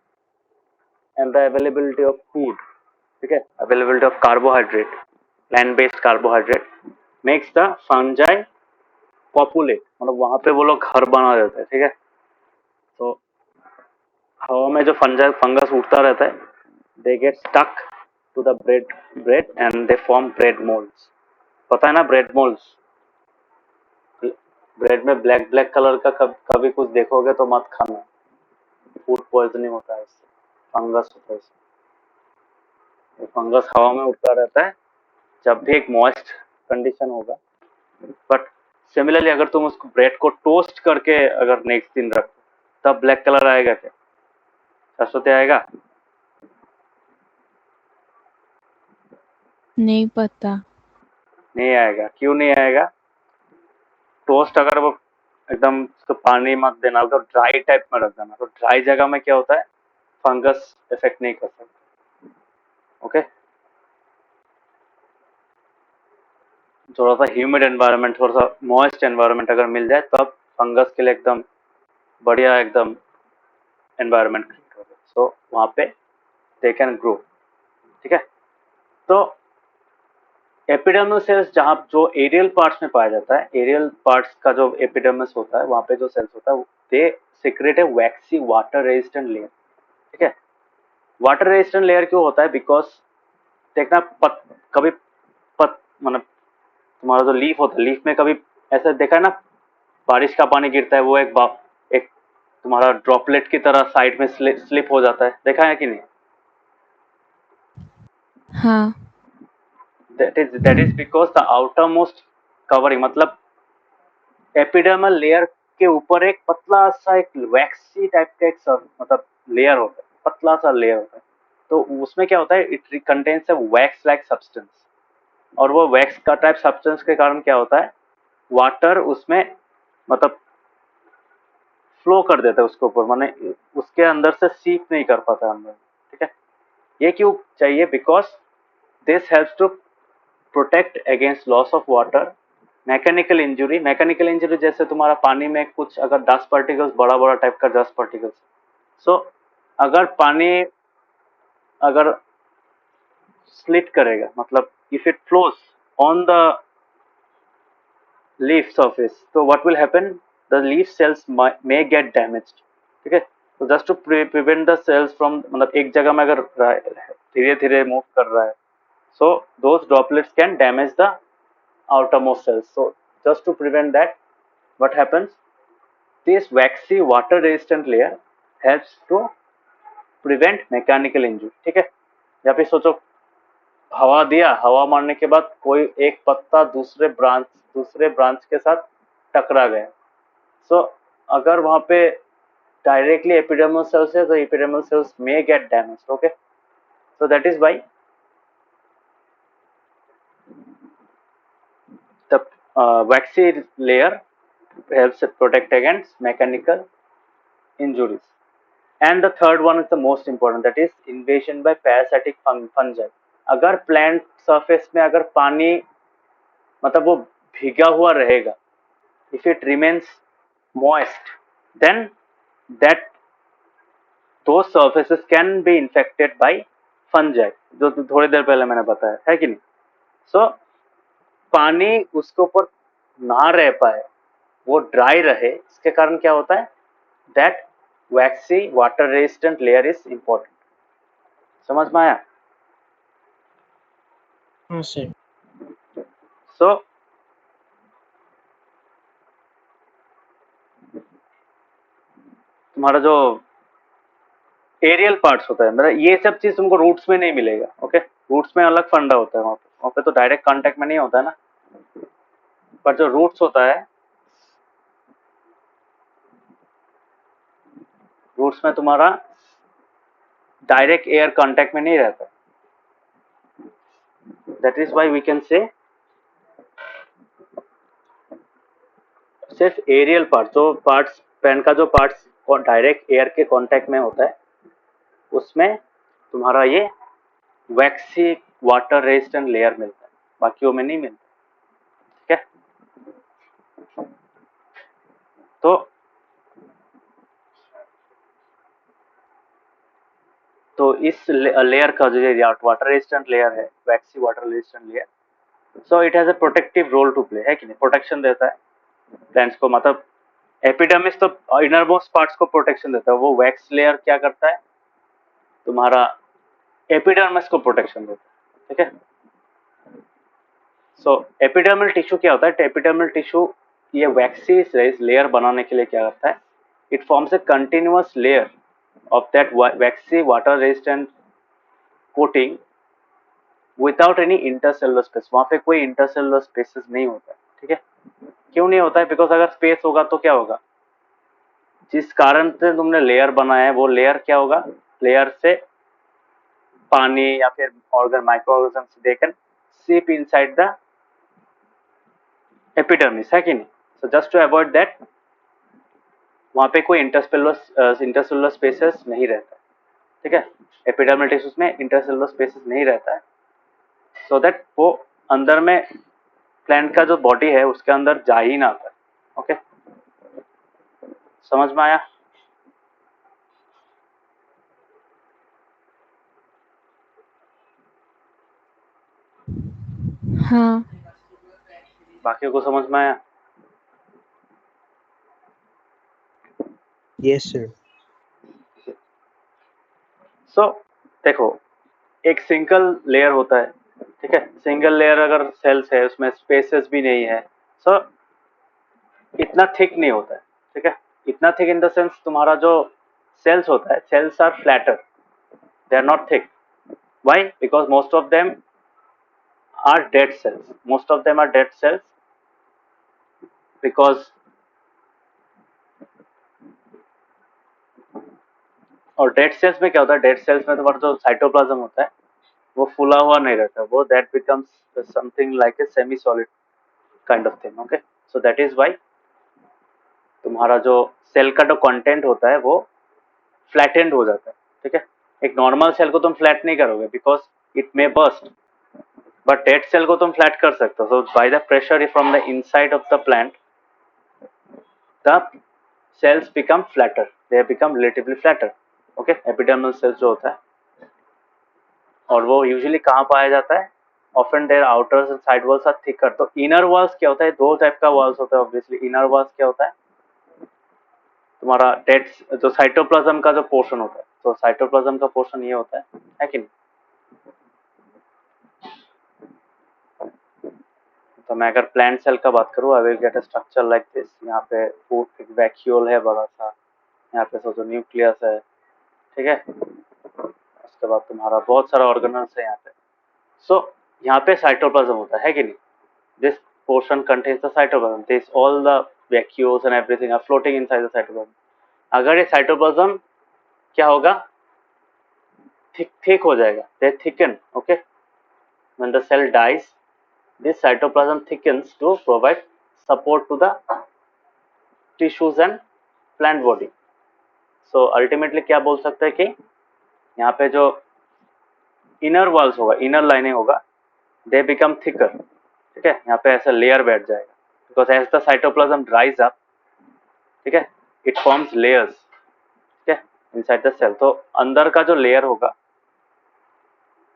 and the availability of food, ठीक है, availability of carbohydrate, plant based carbohydrate makes the fungi populate, मतलब वहां पे वो लोग घर बना देते हैं, ठीक है। तो हवा में जो फंगस उड़ता रहता है, they get stuck to the bread and they form bread molds। पता है ना ब्रेड मोल्ड्स? ब्रेड में ब्लैक ब्लैक कलर का कभी कुछ देखोगे तो मत खाना, फूड पॉइजनिंग होता है इससे, फंगस होता है इससे। ये फंगस हवा में उड़ता रहता है जब भी एक मॉइस्ट कंडीशन होगा। बट सिमिलरली अगर तुम उसको ब्रेड को टोस्ट करके अगर नेक्स्ट दिन रखो तब ब्लैक कलर आएगा क्या? सरस्वती आएगा? नहीं पता। नहीं आएगा। क्यों नहीं आएगा? टोस्ट अगर वो एकदम उसको पानी मत देना, तो ड्राई टाइप में रख देना, तो ड्राई जगह में क्या होता है? फंगस इफेक्ट नहीं कर सकता। ओके, थोड़ा सा ह्यूमिड एनवायरनमेंट, थोड़ा सा मॉइस्ट एनवायरनमेंट अगर मिल जाए तब फंगस के लिए एकदम बढ़िया एकदम एनवायरनमेंट क्रिएट होगा। सो वहाँ पे दे कैन ग्रो, ठीक है। तो एपिडर्मल सेल्स जहाँ जो एरियल पार्ट्स में पाया जाता है, एरियल पार्ट्स का जो एपिडर्मस होता है वहाँ पे जो सेल्स होता है दे सीक्रेट ए वैक्सी वाटर रेजिस्टेंट लेयर, ठीक है। वाटर रेजिस्टेंट लेयर क्यों होता है? बिकॉज देखना कभी मतलब तुम्हारा जो लीफ होता है, लीफ में कभी ऐसा देखा है ना, बारिश का पानी गिरता है वो एक तुम्हारा ड्रॉपलेट की तरह साइड में स्लिप हो जाता है, देखा है कि नहीं? हाँ। that is because the outermost covering, मतलब एपिडर्मल लेयर के ऊपर एक पतला सा एक वैक्सी टाइप का एक मतलब लेयर होता है, पतला सा लेयर होता है। तो उसमें क्या होता है? It contains a wax like substance, और वो वैक्स का टाइप सब्सटेंस के कारण क्या होता है? वाटर उसमें मतलब फ्लो कर देता है उसके ऊपर, माने उसके अंदर से सीप नहीं कर पाता अंदर, ठीक है। ये क्यों चाहिए? Because this helps to protect against loss of water, mechanical injury. Mechanical injury जैसे तुम्हारा पानी में कुछ अगर डस्ट पार्टिकल्स, बड़ा बड़ा टाइप का डस्ट पार्टिकल्स, सो अगर पानी अगर स्लिट करेगा, मतलब if it flows on the leaf surface, तो what will happen? The leaf cells may get damaged, ठीक है। तो just to prevent the cells from, मतलब एक जगह में अगर धीरे धीरे मूव कर रहा है, so those droplets can damage the outermost cells। So just to prevent that, what happens? This waxy water resistant layer helps to prevent mechanical injury, ठीक है। या फिर सोचो हवा दिया, हवा मारने के बाद कोई एक पत्ता दूसरे ब्रांच के साथ टकरा गया। सो अगर वहां पे डायरेक्टली एपिडर्मल सेल्स है तो epidermal cells may get damaged. Okay, so that is why the waxy layer helps it protect against mechanical injuries. And the third one is the most important, that is invasion by parasitic fungi. अगर plant surface में अगर पानी मतलब वो भीगा हुआ रहेगा, if it remains moist, then that those surfaces can be infected by fungi, जो थोड़ी देर पहले मैंने बताया है कि नहीं। सो पानी उसके ऊपर ना रह पाए, वो ड्राई रहे, इसके कारण क्या होता है, that waxy water resistant layer is important. समझ में आया? हाँ सर। सो तुम्हारा जो एरियल पार्ट्स होता है, मतलब ये सब चीज तुमको रूट्स में नहीं मिलेगा। ओके, रूट्स में अलग फंडा होता है, वहाँ पे तो डायरेक्ट कांटेक्ट में नहीं होता है ना, पर जो रूट्स होता है, रूट्स में तुम्हारा डायरेक्ट एयर कांटेक्ट में नहीं रहता। That is why we can say सिर्फ एरियल पार्ट, जो पार्ट्स पेन का जो पार्ट्स डायरेक्ट एयर के कांटेक्ट में होता है, उसमें तुम्हारा ये वैक्सी वाटर रेजिस्टेंट लेयर मिलता है, बाकियों में नहीं मिलता। ठीक है, तो इस लेयर का जो वाटर रेजिस्टेंट लेयर है, waxy water resistant layer, so it has a protective role to play, है कि नहीं, प्रोटेक्शन देता है प्लांट्स को। मतलब एपिडर्मिस तो इनरमोस्ट पार्ट्स को प्रोटेक्शन देता है, वो वैक्स लेयर क्या करता है, तुम्हारा एपिडर्मिस को प्रोटेक्शन देता है। ठीक है, सो एपिडर्मल टिश्यू क्या होता है, एपिडर्मल टिश्यू ये वैक्सी लेयर बनाने के लिए क्या करता है, it forms a continuous layer of that waxy water resistant coating without any intercellular space. वहां पे कोई intercellular spaces नहीं होता है। ठीक है, क्यों नहीं होता है, बिकॉज अगर स्पेस होगा तो क्या होगा, जिस कारण से तुमने लेयर बनाया है वो लेयर क्या होगा, लेयर से पानी या फिर organ microorganisms they can seep inside the epidermis, है कि नहीं। So just to avoid that, वहां पे कोई इंटरसेलुलर स्पेसेस नहीं रहता। ठीक है, एपिडर्मल टिश्यूज में इंटरसेलुलर स्पेसेस नहीं रहता है, सो दैट वो अंदर में प्लांट का जो बॉडी है उसके अंदर जा ही ना पाए। ओके, समझ में आया? हाँ। बाकियों को समझ में आया? Yes, sir. सो देखो, एक सिंगल लेयर होता है, ठीक है, सिंगल लेयर अगर सेल्स है उसमें स्पेसेस भी नहीं है, सो इतना थिक नहीं होता है। ठीक है, इतना थिक इन द सेंस तुम्हारा जो सेल्स होता है, cells are flatter, they are not thick. Why? Because most of them are dead cells, most of them are dead cells because और डेड सेल्स में क्या होता है, डेड सेल्स में तुम्हारा जो साइटोप्लाज्म होता है वो फूला हुआ नहीं रहता, वो that becomes something like a semi solid kind of thing. Okay, so that is why तुम्हारा जो सेल का जो कंटेंट होता है वो फ्लैटेंड हो जाता है। ठीक है, एक नॉर्मल सेल को तुम फ्लैट नहीं करोगे because it may burst, but dead cell को तुम फ्लैट कर सकते हो। So by the pressure from the inside of the plant the cells become flatter, they become relatively flatter. Okay, epidermal cells जो होता है, और वो यूजुअली कहाँ पाया जाता है, often their outer and side walls are thicker. तो इनर वॉल्स क्या होता है, दो टाइप का वॉल्स होता है ऑब्वियसली। इनर वॉल्स क्या होता है, तुम्हारा डेड जो साइटोप्लाज्म का जो पोर्शन होता है, तो साइटोप्लाज्म का पोर्शन ये होता है कि नहीं। तो मैं अगर प्लांट सेल का बात करूँ, I will get a structure like this. यहाँ पे एक वैक्यूल है बड़ा सा, यहाँ पे सोचो न्यूक्लियस है, ठीक है, उसके बाद तुम्हारा बहुत सारा ऑर्गेनल्स है यहाँ पे, सो यहाँ पे साइटोप्लाज्म होता है कि नहीं? This portion contains the cytoplasm, this all the vacuoles and everything are floating inside the cytoplasm. अगर ये साइटोप्लाज्म क्या होगा, थिक हो जाएगा, they thicken. Okay, when the cell dies this cytoplasm thickens to provide support to the tissues and plant body. So ultimately क्या बोल सकते हैं कि यहाँ पे जो इनर वॉल्स होगा, इनर लाइनिंग होगा, दे बिकम थिकर. ठीक है, यहाँ पे ऐसा लेयर बैठ जाएगा, because as the cytoplasm dries up, ठीक है, इट फॉर्म्स लेयर्स, ठीक है, इनसाइड द सेल. तो अंदर का जो लेयर होगा,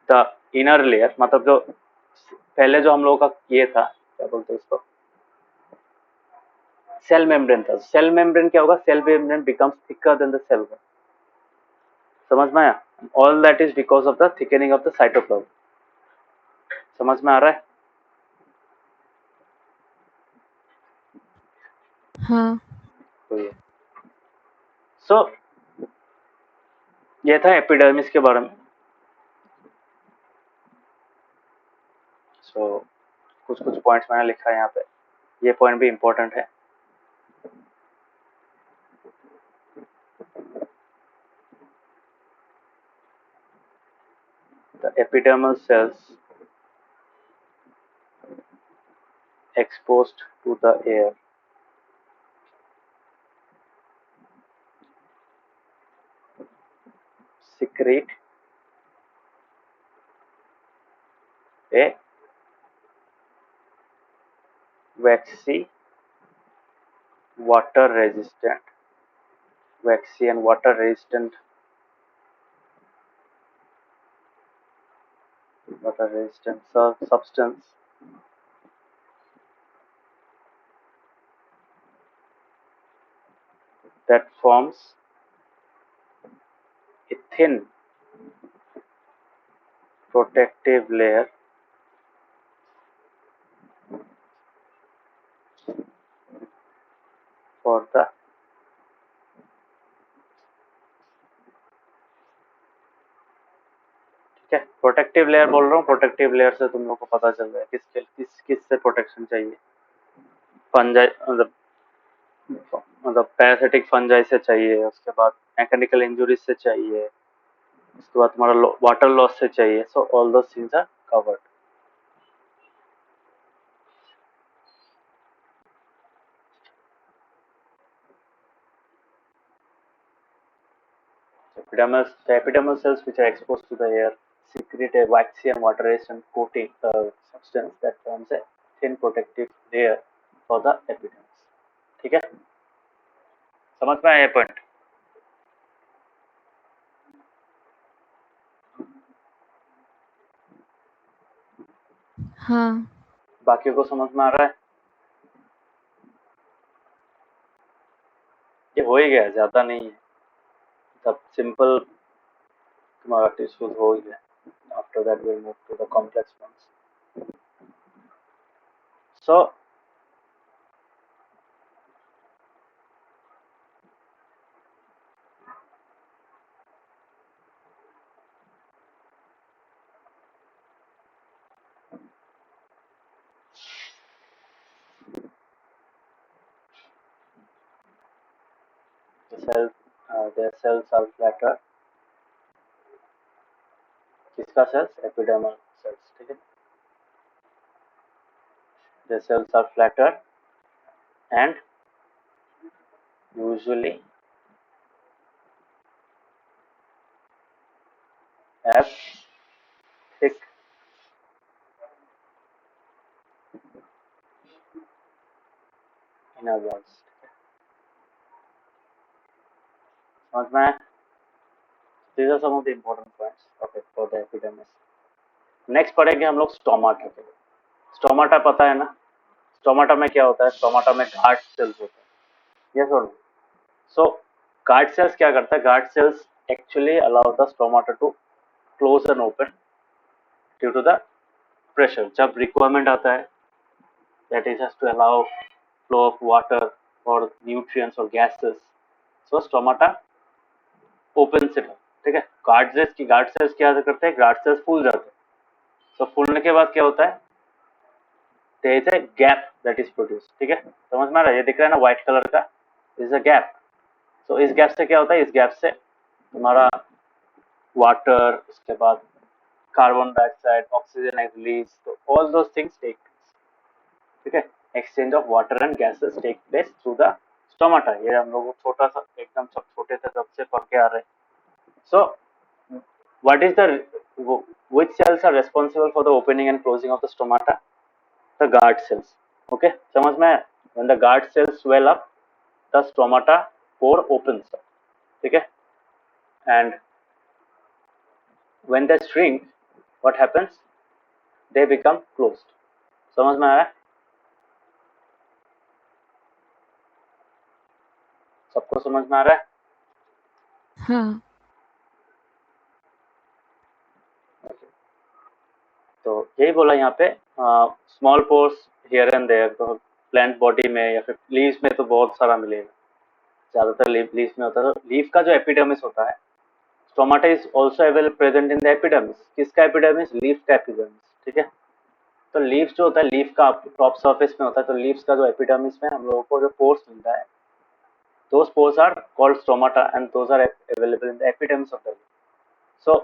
द इनर लेयर, मतलब जो पहले जो हम लोगों का ये था, क्या बोलते हैं इसको, सेल मेम्ब्रेन था. सेल मेम्ब्रेन क्या होगा, cell membrane becomes thicker than the cell wall. समझ में आया? All that is because of the thickening of the cytoplasm. समझ में आ रहा है? हाँ. तो ये ये था एपिडर्मिस के बारे में. कुछ पॉइंट्स मैंने लिखा है यहाँ पे, ये पॉइंट भी इम्पोर्टेंट है. The epidermal cells exposed to the air secrete a waxy water resistant substance that forms a thin protective layer for the ठीक है, प्रोटेक्टिव लेयर बोल रहा हूँ. प्रोटेक्टिव लेयर से तुम लोग को पता चल रहा है किस से प्रोटेक्शन चाहिए. फंजाई मतलब पैरासिटिक फंजाई से चाहिए, उसके बाद मैकेनिकल इंजुरीज से चाहिए, उसके बाद तुम्हारा वाटर लॉस से चाहिए. So all those things are covered. The epidermal cells which are exposed to the air secrete a waxy and water resistant coating substance that forms a thin protective layer for the epidermis. ठीक है, समझ में आया ये point? हाँ. बाकी को समझ में आ रहा है? ये हो ही गया, ज्यादा नहीं है, सब सिंपल तुम्हारा टिश्यूज हो ही गया. After that we'll move to the complex ones. So their cells are flatter. किसका cells? Epidermal cells. ठीक है, their cells are flatter and usually have thick inner walls. समझ में आया? These are some of the important points. Okay, for the epidermis. Next पढ़ेंगे हम लोग stomata के. स्टोमाटा पता है ना? स्टोमाटा में क्या होता है? स्टोमाटा में गार्ड सेल्स होते हैं. यस और नो? सो गार्ड सेल्स क्या करता है? Guard cells actually allow the stomata to close and open due to the pressure. जब रिक्वायरमेंट आता है, that is has to allow flow of water or nutrients or gases, so stomata opens it up. ठीक है, guard sales क्या करते हैं? Guard cells फूल जाते हैं. तो फूलने के बाद क्या होता है, there is a gap that is produced, ठीक है, समझ में आ रहा है, ये दिख रहा है ना व्हाइट कलर का, इज अ गैप। तो इस गैप से क्या होता है, इस गैप से तुम्हारा वाटर, उसके बाद carbon dioxide, oxygen is released, तो all those things take place, ठीक है। Exchange of water and gases take place through the stomata. ये हम लोग छोटा सा एकदम सब छोटे थे तब से पढ़ के आ रहे हैं। So what is the which cells are responsible for the opening and closing of the stomata? The guard cells, okay, समझ में आया? When the guard cells swell up, the stomata pore opens up, ठीक है, and when they shrink, what happens, they become closed। समझ में आया? सबको समझ में आ रहा है? हाँ। तो यही बोला यहाँ पे, small pores here and there, तो प्लांट बॉडी में या फिर लीव्स में तो बहुत सारा मिलेगा, ज्यादातर लीव्स में होता है। तो लीफ का जो एपिडर्मिस होता है, stomata is also available present in the epidermis. किसका एपिडर्मिस? लीफ का एपिडर्मिस, ठीक है। तो लीव्स जो होता है, लीफ का टॉप सरफेस में होता है, तो लीव्स का जो एपिडर्मिस में हम लोगों को जो पोर्स मिलता है, those pores are called stomata and those are available in the epidermis of the leaf। so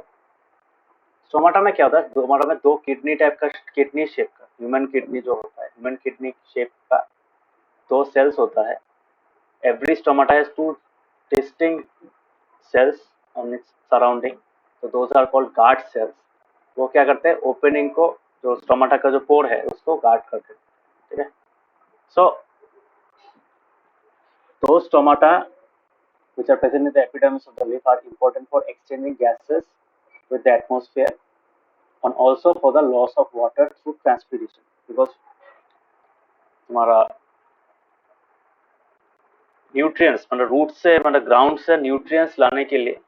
stomata में क्या होता है, स्टोमाटा में दो किडनी टाइप का, किडनी शेप का, ह्यूमन किडनी जो होता है, ह्यूमन किडनी शेप का दो सेल्स होता है। Every stomata has two distinct cells on its surrounding, तो those are called guard cells. वो क्या करते हैं, ओपनिंग को, जो स्टोमाटा का जो पोर है उसको गार्ड करते हैं, ठीक है। सो दो stomata which are present in the epidermis of the leaf are important for exchanging gases with the atmosphere and also for the loss of water through transpiration, because तुम्हारा न्यूट्रिएंट्स मतलब रूट से मतलब ground से nutrients लाने के लिए,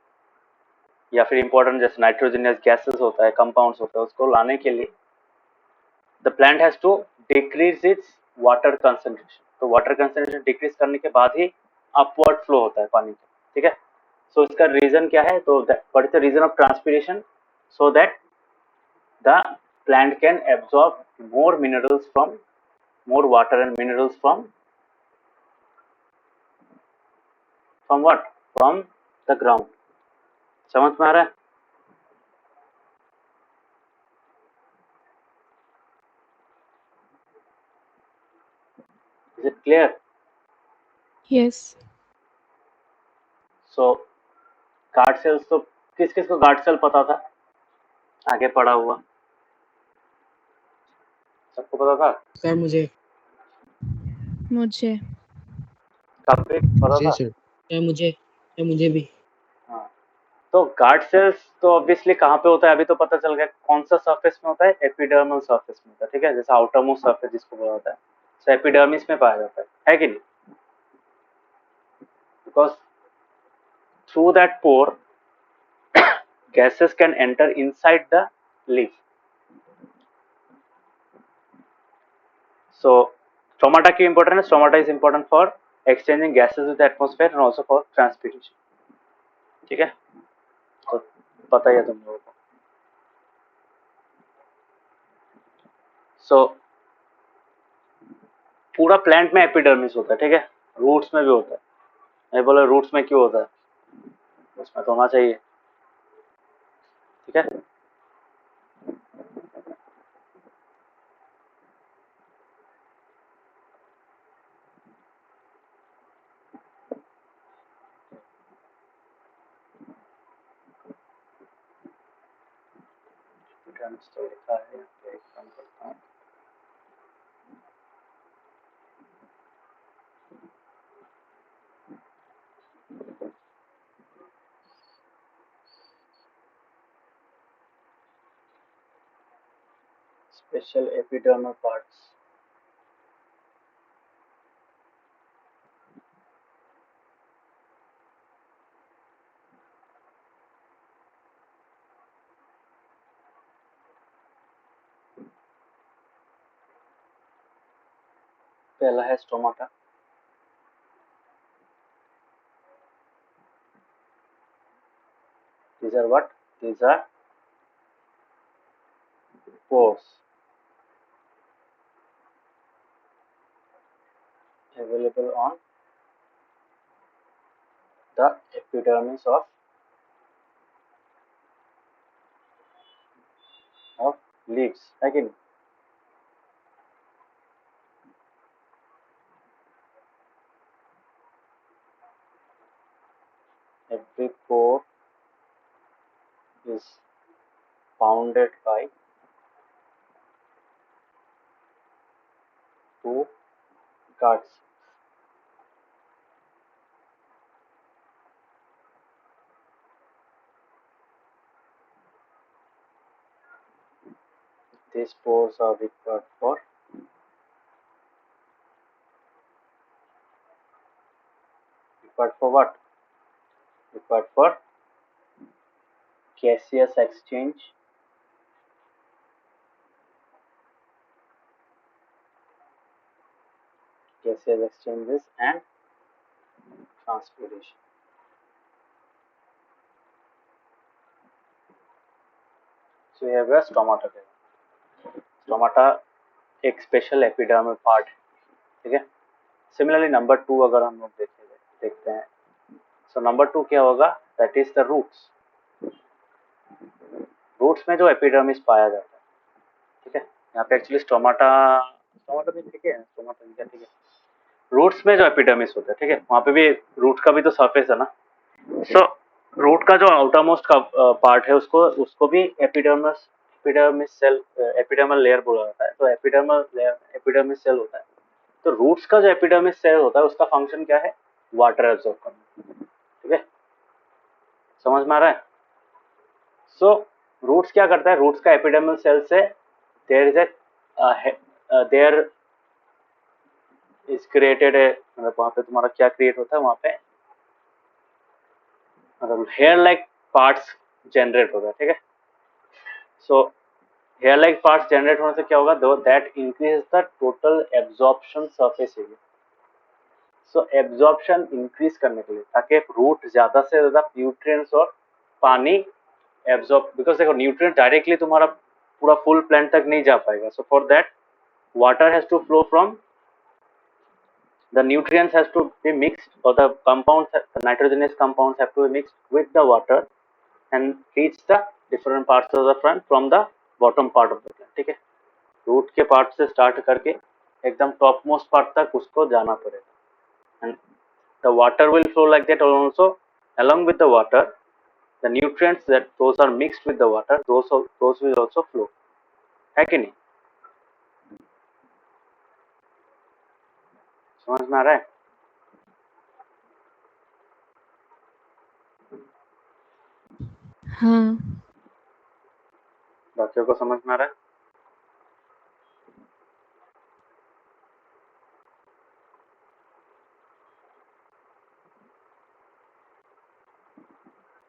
या फिर इंपॉर्टेंट जैसे नाइट्रोजनियस गैसेस होता है, कंपाउंड्स होता है, उसको लाने के लिए the plant has to decrease its water concentration. तो वाटर कंसंट्रेशन डिक्रीज करने के बाद ही अपवर्ड फ्लो होता है पानी का, ठीक है। सो इसका रीजन क्या है, तो what is the reason of transpiration? So that the plant can absorb more minerals from, more water and minerals from what, from the ground। समझ में आ रहा है? Is it clear? Yes। So guard cells, तो किस किस को guard cell पता था, आगे पढ़ा हुआ सबको पता था? सर मुझे कब पता जी था? सर। मुझे भी। हाँ, तो गार्ड सेल्स तो ऑब्वियसली कहाँ पे होता है, अभी तो पता चल गया कौन सा सरफेस में होता है, एपिडर्मल सरफेस में होता है, ठीक है, जैसे आउटर मोस्ट सरफेस जिसको बोला जाता है, तो एपिडर्मिस में पाया जाता है कि नहीं? Because through that pore gases can enter inside the leaf। So stomata क्यों important है? Stomata is important for exchanging gases with the atmosphere and also for transpiration, ठीक है, तो पता ही है तुम लोगों को। So पूरा प्लांट में एपिडर्मिस होता है, ठीक है, रूट्स में भी होता है। मैं बोला रूट्स में क्यों होता है, उसमें तो होना चाहिए, ठीक है। एपिडर्मिस तो लिखा है, एक काम करता हूँ, स्पेशल एपिडर्मल पार्ट्स। पहला है stomata, these are what, these are pores available on the epidermis of leaves, है कि नहीं? Every pore is bounded by two guards. These pores are required for what? Required for gaseous exchange exchanges and transpiration. So here we have stomata. Stomata एक special epidermal part है, ठीक है. Similarly number 2 अगर हम लोग देखते हैं, so number 2 क्या होगा? That is the roots. Roots में जो एपिडर्मिस पाया जाता है, ठीक है. यहाँ पे एक्चुअली स्टोमाटा भी ठीक है, स्टोमाटा भी ठीक है. रूट्स में जो एपिडर्मिस होता है, ठीक है, वहाँ पे भी रूट का भी तो सरफेस है ना. सो रूट का जो आउटर मोस्ट का पार्ट है, उसको भी एपिडर्मिस सेल, एपिडर्मल लेयर बोला जाता है. तो एपिडर्मिस सेल होता है. तो रूट्स का जो एपिडर्मिस सेल होता है, उसका फंक्शन क्या है? वाटर एब्जॉर्ब करना, ठीक है. समझ में आ रहा है? सो रूट्स क्या करता है? रूट्स का एपिडर्मल सेल से देयर इज क्रिएटेड है, मतलब वहां पे तुम्हारा क्या क्रिएट होता है? वहां पे मतलब हेयर लाइक पार्ट्स जनरेट होता है, ठीक है. So here like parts generate होने से क्या होगा? That increase the total absorption surface area. So absorption increase करने के लिए, ताकि रूट ज्यादा से ज्यादा न्यूट्रिएंट्स और पानी एब्जॉर्ब, बिकॉज देखो न्यूट्रिएंट डायरेक्टली तुम्हारा पूरा फुल प्लांट तक नहीं जा पाएगा. So for that water has to flow from, the nutrients has to be mixed, or the compounds, the nitrogenous compounds have to be mixed with the water and reach the different parts of the plant from the bottom part of the plant, ठीक है. Root के part से start करके एकदम top most part तक उसको जाना पड़ेगा. And the water will flow like that, और also along with the water the nutrients that those are mixed with the water, those will also flow, है कि नहीं? समझ में आ रहा है? हाँ. बाकियों को समझ में आ रहा है?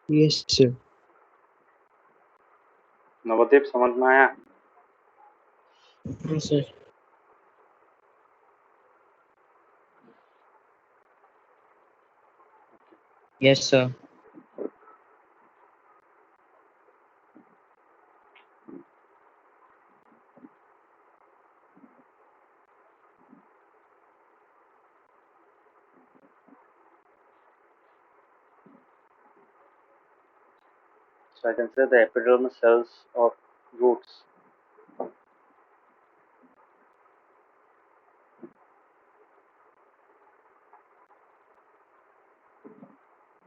Yes, sir. नवदीप समझ में आया? हाँ sir. Yes, sir. So I can say the epidermal cells of roots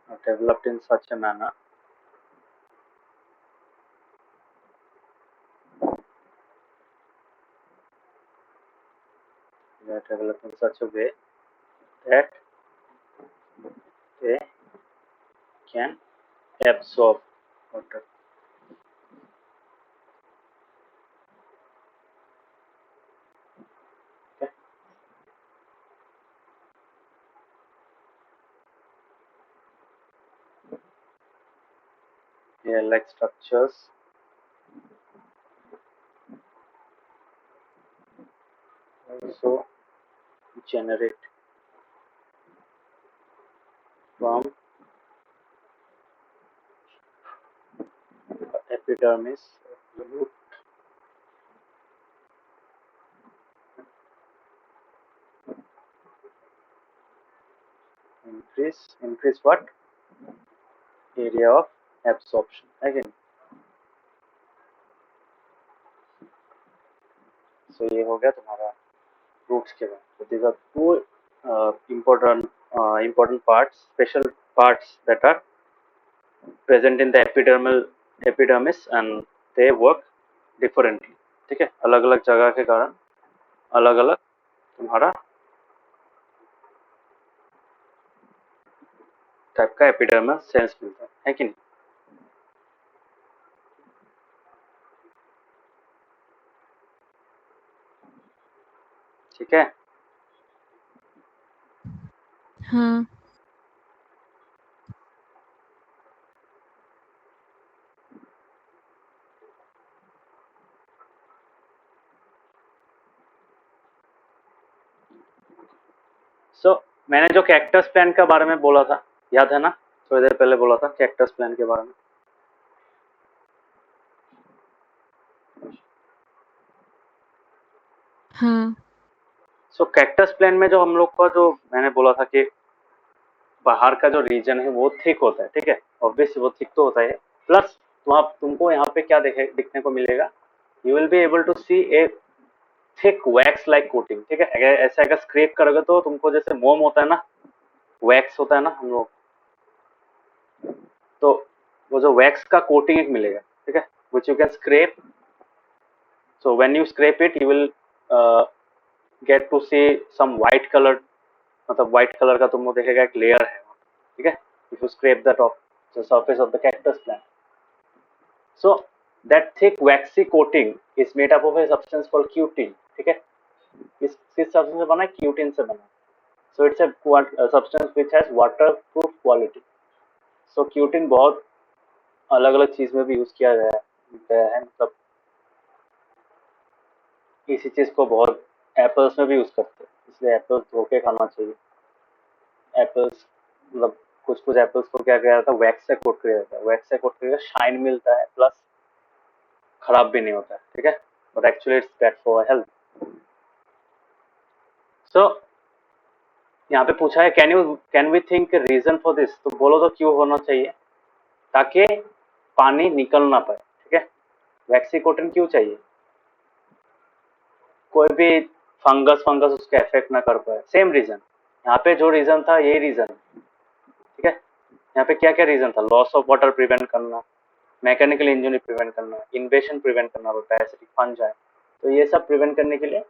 are developed in such a manner that they can absorb water. Okay. Hair-like structures also generate from the epidermis of the root increase what? Area of absorption. Again, so ये हो गया तुम्हारा roots के बाद. So these are two important parts, special parts that are present in the epidermis and they work differently. ठीक है, अलग अलग जगह के कारण अलग अलग तुम्हारा टाइप का एपिडर्मल सेल्स मिलता है कि नहीं? ठीक है. हाँ. सो मैंने जो कैक्टस प्लांट के बारे में बोला था, याद है ना? थोड़ी देर पहले बोला था कैक्टस प्लांट के बारे में. हाँ. सो कैक्टस प्लांट में जो हम लोग का जो मैंने बोला था कि बाहर का जो रीजन है वो थिक होता है. ठीक है, ऑब्वियसली वो थिक तो होता है. प्लस तुमको यहाँ पे क्या दिखने को मिलेगा? You will be able to see a thick wax like coating. ठीक है, ऐसा अगर स्क्रैप करोगे तो तुमको जैसे मोम होता है ना, वैक्स होता है ना हम लोग, तो वो जो वैक्स का कोटिंग एक मिलेगा. ठीक है, which you can scrap. So when you scrap it you will get to see some white colour, मतलब व्हाइट कलर का तुमको देखेगा एक लेयर है. ठीक है, if you scrap the top the surface of the cactus plant. So that thick waxy coating is made up of a substance called cutin. ठीक है, किस सब्सटेंस से बना है? क्यूटिन से बना. So it's a substance which has waterproof quality. So cutin बहुत अलग अलग चीज में भी यूज किया गया है. मतलब इसी चीज को बहुत एप्पल्स में भी यूज करते हैं, इसलिए एप्पल्स धो के खाना चाहिए. एप्पल्स मतलब कुछ एप्पल्स को क्या किया जाता है? वैक्स से कोट किया जाता है. वैक्स से कोट करके शाइन मिलता है, प्लस खराब भी नहीं होता है. ठीक है, but actually it's bad for health. So यहाँ पे पूछा है can we think reason for this. तो बोलो तो क्यों होना चाहिए? ताकि पानी निकल ना पाए. ठीक है, वैक्सी कोटिन क्यों चाहिए? कोई भी फंगस उसको एफेक्ट ना कर पाए. सेम रीजन यहाँ पे जो रीजन था यही रीजन. ठीक है, यहाँ पे क्या क्या रीजन था? लॉस ऑफ वाटर प्रिवेंट करना, मैकेनिकल इंजरी प्रिवेंट करना, इन्वेशन प्रिवेंट करना, पैरासिटिक फंजाई. तो ये सब प्रिवेंट करने के लिए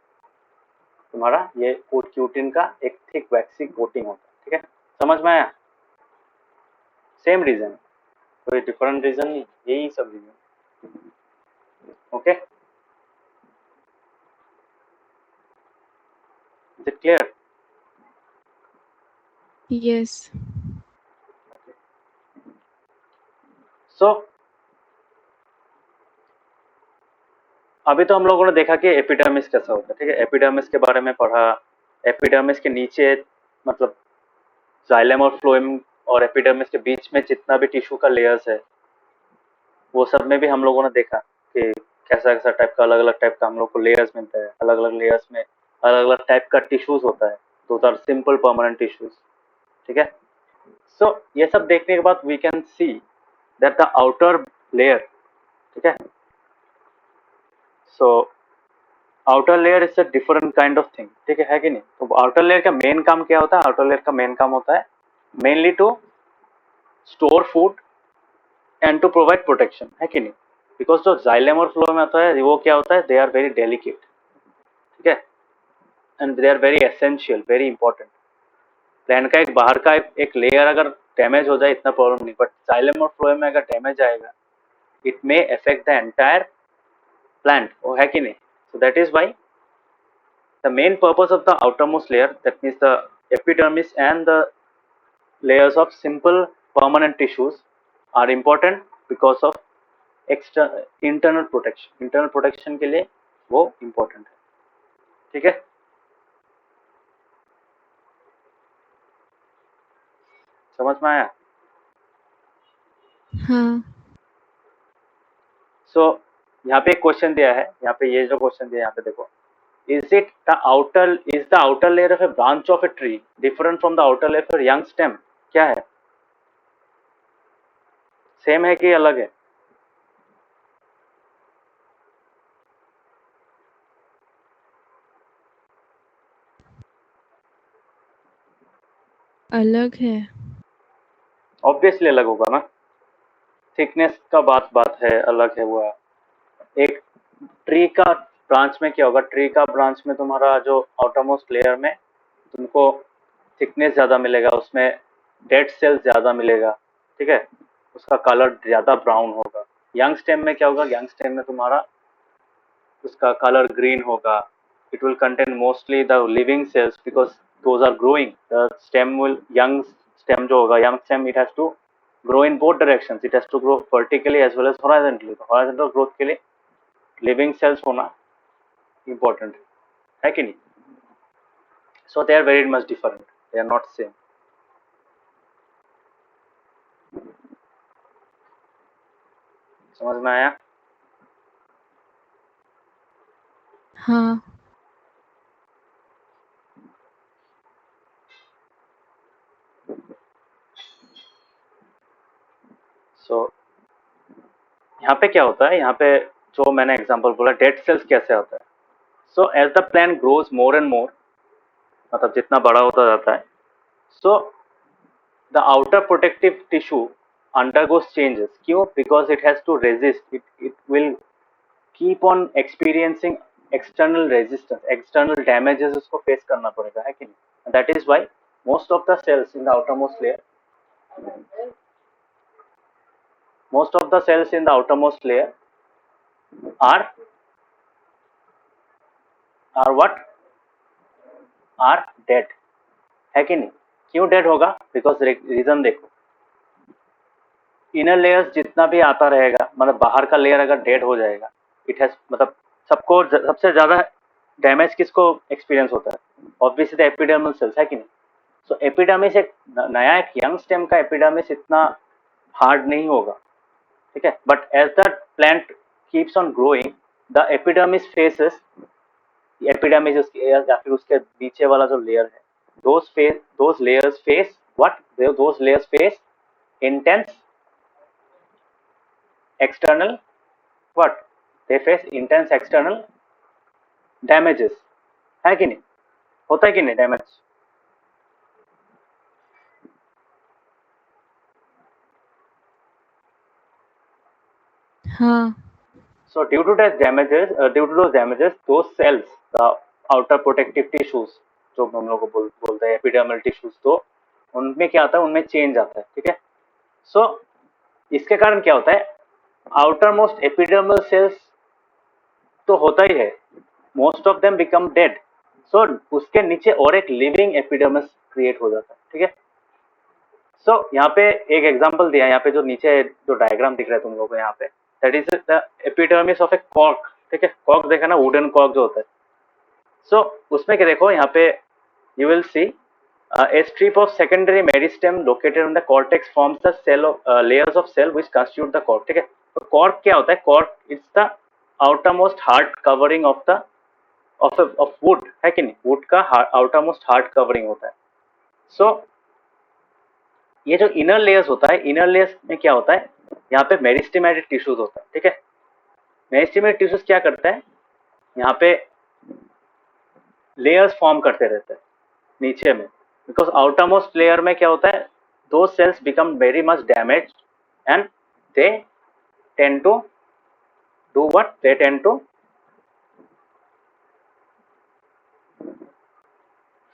तुम्हारा ये क्यूटिन का एक थिक वैक्सी कोटिंग होता है. ठीक है, समझ में आया? सेम रीजन, कोई डिफरेंट रीजन नहीं, यही सब reason. Okay, is it clear? Yes. So अभी तो हम लोगों ने देखा कि एपिडर्मिस कैसा होता है. ठीक है, एपिडर्मिस के बारे में पढ़ा. एपिडर्मिस के नीचे मतलब जाइलम और फ्लोएम और एपिडर्मिस के बीच में जितना भी टिश्यू का लेयर्स है वो सब में भी हम लोगों ने देखा कि कैसा कैसा टाइप का अलग अलग टाइप का हम लोग को लेयर्स मिलता है. अलग अलग लेयर्स में अलग अलग टाइप का टिश्यूज होता है. Those are simple permanent tissues. ठीक है, सो ये सब देखने के बाद we can see that the outer layer. ठीक है, so outer layer is a different kind of thing. ठीक है कि नहीं? तो आउटर लेयर का मेन काम क्या होता है? आउटर लेयर का मेन काम होता है mainly to store food and to provide protection. है कि नहीं? बिकॉज जो जाइलम और फ्लोएम में होता है वो क्या होता है? They are very delicate. ठीक है, and they are very essential, very important. Plant का एक बाहर का एक लेयर अगर डैमेज हो जाए इतना प्रॉब्लम नहीं, बट जाइलम और फ्लोएम में अगर डैमेज आएगा it may affect the entire plant. वो है कि नहीं? So that is why the main purpose of the outermost layer, that means the epidermis and the layers of simple permanent tissues, are important because of internal protection. Internal protection के लिए वो important है. ठीक है, समझ में आया? हाँ. सो यहाँ पे एक क्वेश्चन दिया है. यहाँ पे ये जो क्वेश्चन दिया है यहाँ पे देखो, is the outer layer of a branch of a tree different from the outer layer of a young stem? क्या है, सेम है कि अलग है? अलग है। ऑब्वियसली अलग होगा ना, थिकनेस का बात है, अलग है वो। एक ट्री का ब्रांच में क्या होगा, ट्री का ब्रांच में तुम्हारा जो आउटरमोस्ट लेयर में तुमको थिकनेस ज़्यादा मिलेगा, उसमें डेड सेल ज़्यादा मिलेगा, ठीक है, उसका कलर ज़्यादा ब्राउन होगा। यंग स्टेम में क्या होगा, यंग स्टेम में तुम्हारा उसका कलर ग्रीन होगा। It will contain mostly the living cells because those are growing, the stem will, young stem जो होगा, young stem it has to grow in both directions, it has to grow vertically as well as horizontally. तो horizontal growth के लिए living cells होना important है कि नहीं? So they are very much different, they are not same. समझ में आया? हाँ। So यहाँ पे क्या होता है, यहाँ पे जो मैंने एग्जांपल बोला डेड सेल्स कैसे होता है। So as the plant grows more and more, मतलब जितना बड़ा होता जाता है, so the outer protective tissue undergoes changes. क्यों? Because it has to resist, it will keep on experiencing external resistance, external damages उसको face करना पड़ेगा, है कि नहीं? That is why most of the cells in the outermost layer, most of the cells in the outermost layer are what? Are dead, है कि नहीं? क्यों डेड होगा? बिकॉज रीजन देखो, इनर लेयर्स जितना भी आता रहेगा, मतलब बाहर का लेयर अगर डेड हो जाएगा, इट हैज, मतलब सबको सबसे ज्यादा डैमेज किसको एक्सपीरियंस होता है? ऑब्वियसली एपिडर्मल सेल्स, है कि नहीं? सो एपिडर्मिस एक नया, एक यंग स्टेम का एपिडर्मिस इतना हार्ड नहीं होगा, ठीक है, but as the plant keeps on growing, the epidermis faces, epidermis या फिर उसके नीचे वाला जो लेयर है, those layers face what? Those layers face intense external what? They face intense external damages, है कि नहीं? होता है कि नहीं डैमेज? हाँ। So due to those damages, those cells, the outer protective tissues, जो हम लोग को बोलते हैं एपिडर्मल टिश्यूज, तो उनमें क्या आता है, उनमें चेंज आता है, ठीक है। सो इसके कारण क्या होता है, आउटर मोस्ट एपिडर्मल सेल्स तो होता ही है, most of them become dead, so उसके नीचे और एक लिविंग एपिडर्मिस क्रिएट हो जाता है, ठीक है। सो यहाँ पे एक एग्जांपल दिया है, यहाँ पे जो नीचे जो डायग्राम दिख रहा है तुम लोगों को यहाँ पे, that is the epidermis of a cork, ठीक है। कॉर्क देखा ना, वुडन कॉर्क जो होता है। सो उसमें क्या देखो, यहाँ पे you will see a strip of secondary meristem located on the cortex forms the cell of layers of cell which constitute the cork, ठीक है। तो कॉर्क क्या होता है? Cork is the outermost hard covering of the of wood, है कि नहीं? Would का outermost hard covering होता है। सो ये जो इनर लेयर्स होता है, इनर लेयर्स में क्या होता है, यहाँ पे मेरिस्टेमेटिक टिश्यूज होता है, ठीक है। मेरिस्टेमेटिक टिश्यूज क्या करता है, यहाँ पे लेयर्स फॉर्म करते रहते हैं नीचे में, बिकॉज आउटरमोस्ट लेयर में क्या होता है, those cells become very much damage and they tend to do what? They tend to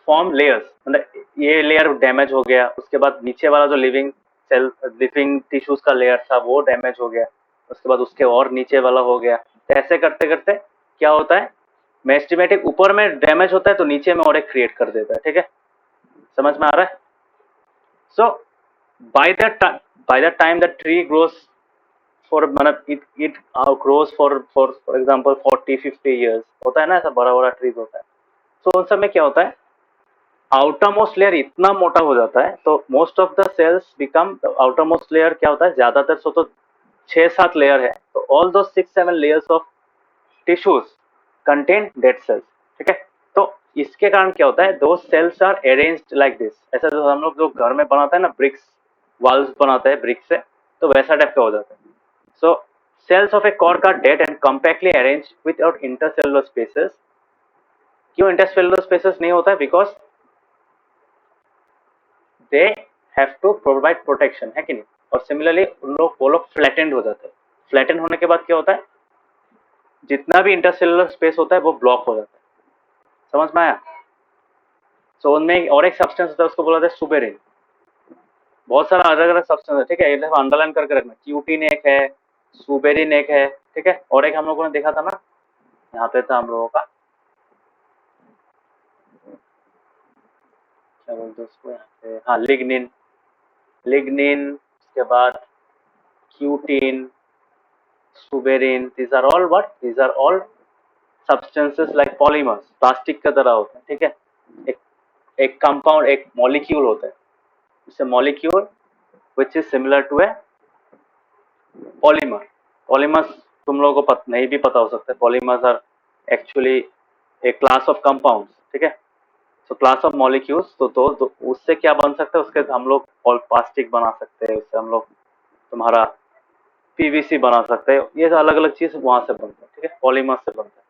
form layers, मतलब ये लेयर डैमेज हो गया, उसके बाद नीचे वाला जो लिविंग सेल, लिविंग टिश्यूज का लेयर था वो डैमेज हो गया, उसके बाद उसके और नीचे वाला हो गया। तो ऐसे करते करते क्या होता है, मेरिस्टेमेटिक ऊपर में डैमेज होता है तो नीचे में और एक क्रिएट कर देता है, ठीक है। समझ में आ रहा है? So by the time the tree grows for, मतलब it grows for example 40-50 years, होता है ना, ऐसा बड़ा बड़ा ट्रीज होता है। तो उन सब में क्या होता है, आउटरमोस्ट लेयर इतना मोटा हो जाता है, तो most of the sales become, outermost layer क्या होता है, ज्यादातर सो तो 6-7 लेयर है, तो all those 6-7 layers of tissues contain dead cells, ठीक है। तो इसके कारण क्या होता है, those cells are arranged like this, ऐसा जो हम लोग जो घर में बनाते हैं ना, ब्रिक्स वॉल्स बनाते हैं ब्रिक्स से, तो वैसा टाइप का हो जाता है. So cells of a cork are dead and compactly arranged without intercellular spaces. क्यों इंटरसेलुलर स्पेसेस नहीं होता है? Because they have to provide protection, है कि नहीं. और सिमिलरली वो लोग फ्लैटेंड हो जाते हैं. फ्लैटेंड होने के बाद क्या होता है, जितना भी इंटरसेलुलर स्पेस होता है वो ब्लॉक हो जाता है. समझ में आया? सो उनमें और एक सब्सटेंस होता है, उसको बोला जाता है सुबेरिन. बहुत सारा अलग अलग सब्सटेंस है, ठीक है, ये अंडरलाइन करके रखना. क्यूटीन एक है, सुबेरिन एक है, ठीक है, और एक हम लोगों ने देखा था ना, यहाँ पे था हम लोगों का, क्या बोलते हैं उसको यहाँ पे, हाँ, लिग्निन. लिग्निन, उसके बाद cutin, suberin. These are all what, these are all substances like polymers, plastic की तरह होते हैं, ठीक है. एक कंपाउंड, एक मॉलिक्यूल होता है, it's a molecule which is similar to a polymer. Polymers तुम लोगों को नहीं भी पता हो सकता है. Polymers are actually a class of compounds, ठीक है. So class of molecules. तो उससे क्या बन सकता है, उसके हम लोग प्लास्टिक बना सकते हैं, उससे हम लोग तुम्हारा पीवीसी बना सकते हैं. ये अलग अलग चीज वहां से बनता है, ठीक है, पॉलीमर्स से बनता है.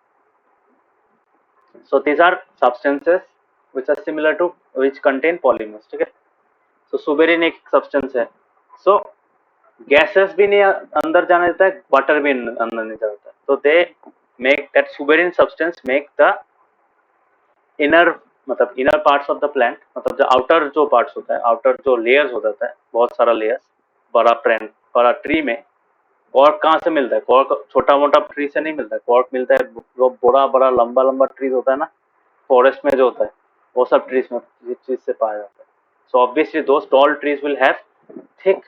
So these are substances which are similar to, which contain polymers, ठीक है. So सुबेरिन एक सब्सटेंस है. So गैसेस भी नहीं अंदर जाने देता है, वाटर भी अंदर नहीं जाता है. तो they make that suberin substance make the inner, मतलब inner parts of the plant, मतलब जो आउटर जो पार्ट्स होता है, आउटर जो लेयर्स हो जाता है, बहुत सारा लेयर्स बड़ा प्लांट, बड़ा ट्री में. कॉर्क कहाँ से मिलता है? कॉर्क छोटा मोटा ट्री से नहीं मिलता है. कॉर्क मिलता है जो बड़ा बड़ा लंबा लंबा ट्री होता है ना, फॉरेस्ट में जो होता है, वो सब ट्रीज में इस चीज से पाया जाता है. So obviously those tall trees will have thick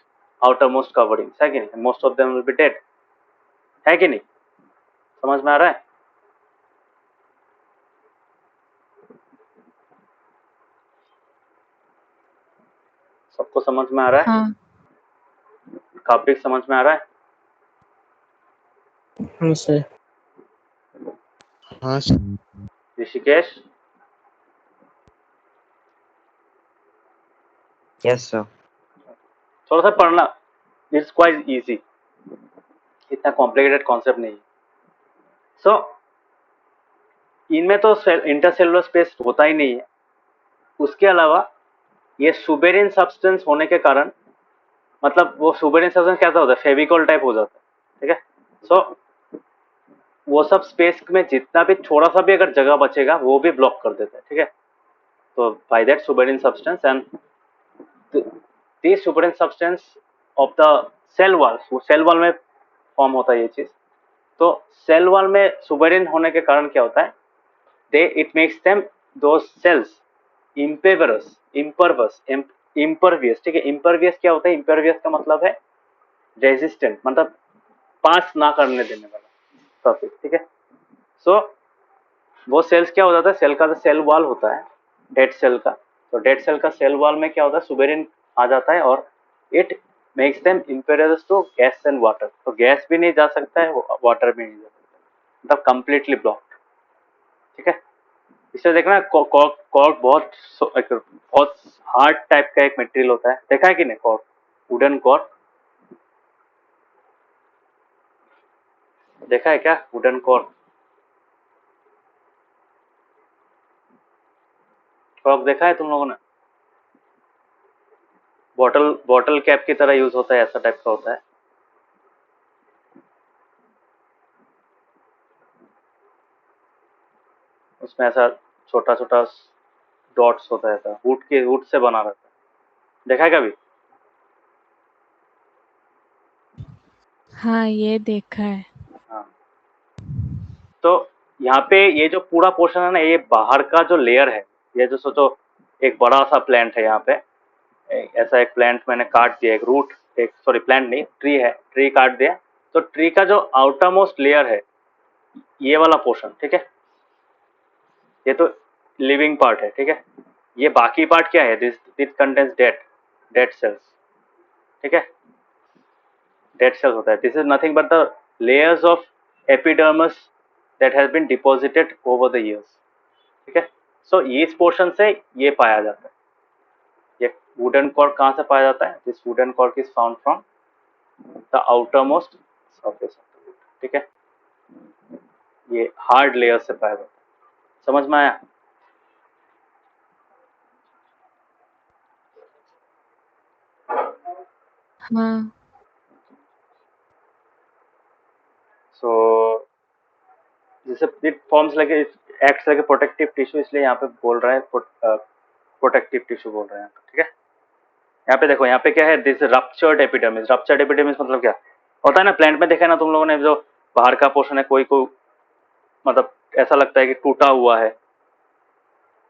outer most covering, है कि नहीं. Most of them will be dead, है कि नहीं. समझ में आ रहा है? सबको समझ में आ रहा है? हाँ. काफी समझ में आ रहा है? हाँ सर. हाँ सर. Rishikesh, yes sir. थोड़ा सा पढ़ना, इट्स क्वाइट इजी, इतना कॉम्प्लिकेटेड कॉन्सेप्ट नहीं है. सो इनमें तो इंटरसेलुलर स्पेस होता ही नहीं है. उसके अलावा ये सुबेरिन सब्सटेंस होने के कारण, मतलब वो सुबेरिन सब्सटेंस कैसा होता है, फेविकॉल टाइप हो जाता है, ठीक है. सो वो सब स्पेस में जितना भी थोड़ा सा भी अगर जगह बचेगा वो भी ब्लॉक कर देता है, ठीक है. तो by that suberin substance and this suberin substance of the cell wall, वो सेल वॉल में फॉर्म होता है ये चीज. तो सेल वॉल में सुबेरिन होने के कारण क्या होता है, they it makes them those cells impervious, impervious, ठीक है. इम्परवियस क्या होता है? इम्परवियस का मतलब है रेजिस्टेंट, मतलब पास ना करने देने वाला टॉपिक, ठीक है. सो वो सेल्स क्या हो जाता है, सेल का जो सेल वॉल होता है डेड सेल का, तो डेड सेल का सेल वॉल में क्या होता है, सुबेरिन आ जाता है और it makes them impervious to gas and water. तो गैस भी नहीं जा सकता है, वाटर भी नहीं जा सकता, मतलब कंप्लीटली ब्लॉक्ड, ठीक है. इससे देखना कॉर्क बहुत हार्ड टाइप का एक मटेरियल होता है, देखा है कि नहीं कॉर्क, वुडन कॉर्क देखा है क्या, वुडन कॉर्क, कॉर्क देखा है तुम लोगों ने? बॉटल कैप की तरह यूज होता है, ऐसा टाइप का होता है. उसमें ऐसा छोटा छोटा डॉट्स होता है, वुड से बना रहता है, देखा है कभी? हाँ, ये देखा है. हाँ. तो यहाँ पे ये जो पूरा पोर्शन है ना, ये बाहर का जो लेयर है, ये जो सोचो एक बड़ा सा प्लांट है यहाँ पे, ऐसा एक प्लांट मैंने काट दिया, एक रूट, एक सॉरी प्लांट नहीं, ट्री है, ट्री काट दिया. तो ट्री का जो आउटर मोस्ट लेयर है, ये वाला पोर्शन, ठीक है, ये तो लिविंग पार्ट है, ठीक है. ये बाकी पार्ट क्या है, दिस कंटेन्स डेड सेल्स, ठीक है. डेड सेल्स होता है. This is nothing but the layers of epidermis that has been deposited over the years, ठीक है. सो इस पोर्शन से ये पाया जाता है। ये वुडन कॉर्क कहाँ से पाया जाता है? This wooden cork is found from the outer most surface of the wood, ठीक है। ये हार्ड लेयर से पाया जाता है। समझ में आया? हाँ। सो जैसे it forms like acts like protective tissue, इसलिए यहाँ पे बोल रहा है प्रोटेक्टिव टिश्यू बोल रहे हैं, ठीक है। यहाँ पे देखो, यहाँ पे क्या है? This ruptured epidermis. Ruptured epidermis मतलब क्या होता है ना, प्लांट में देखा है ना तुम लोगों ने, जो बाहर का पोर्शन है कोई को मतलब ऐसा लगता है कि टूटा हुआ है,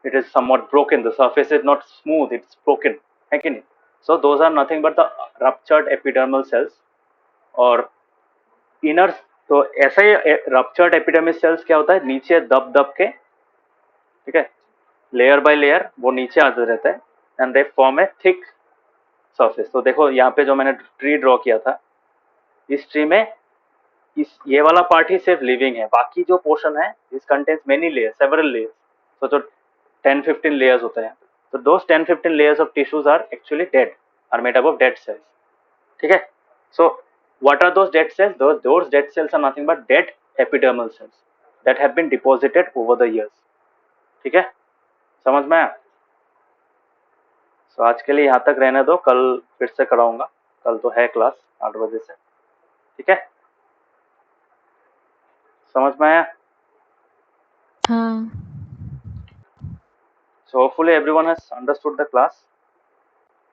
it is somewhat broken, the surface is not smooth, it's broken, है कि नहीं? So those are nothing but the ruptured epidermal cells और इनर। तो ऐसा ही रप्चर्ड एपिडर्मिस सेल्स क्या होता है, नीचे दब दब के, ठीक है, लेयर बाय लेयर वो नीचे आते रहता है and they form A thick surface. तो देखो यहाँ पे जो मैंने ट्री ड्रॉ किया था, इस ट्री में इस ये वाला पार्ट ही सिर्फ लिविंग है, बाकी जो पोर्शन है इस contains many layers, several layers. तो जो 10-15 लेयर्स होते हैं, तो those 10-15 layers of tissues are actually dead, are made up of dead cells, ठीक है। सो what are those dead cells? Those dead cells are nothing but dead epidermal cells that have been deposited over the years, ठीक है। समझ में आया? सो आज के लिए यहाँ तक रहने दो, कल फिर से कराऊंगा, कल तो है क्लास 8 बजे से, ठीक है। समझ में आया? हाँ। So hopefully everyone has understood the class.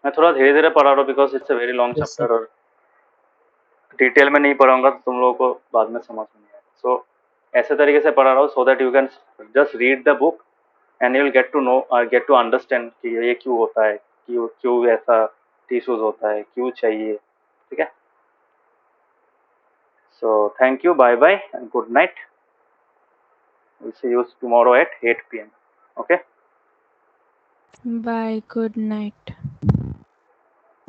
मैं थोड़ा धीरे धीरे पढ़ा रहा हूँ because it's a very long Yes, sir. Chapter, और डिटेल में नहीं पढ़ाऊंगा तो तुम लोगों को बाद में समझ में नहीं आएगा। सो ऐसे तरीके से पढ़ा रहा हूँ so that you can just read the book and you will get to know, get to understand कि ये क्यों होता है, क्यों ऐसा टिश्यूज होता है, क्यों चाहिए, ठीक है। So thank you, bye bye and good night. Will see you tomorrow at 8 PM, okay. Bye, good night.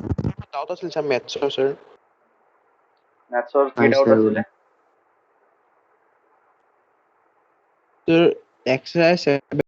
बताओ तो सिलचा मैथ्स और सर मैथ्स और की Hi, डाउट sir. असले सर एक्सरसाइज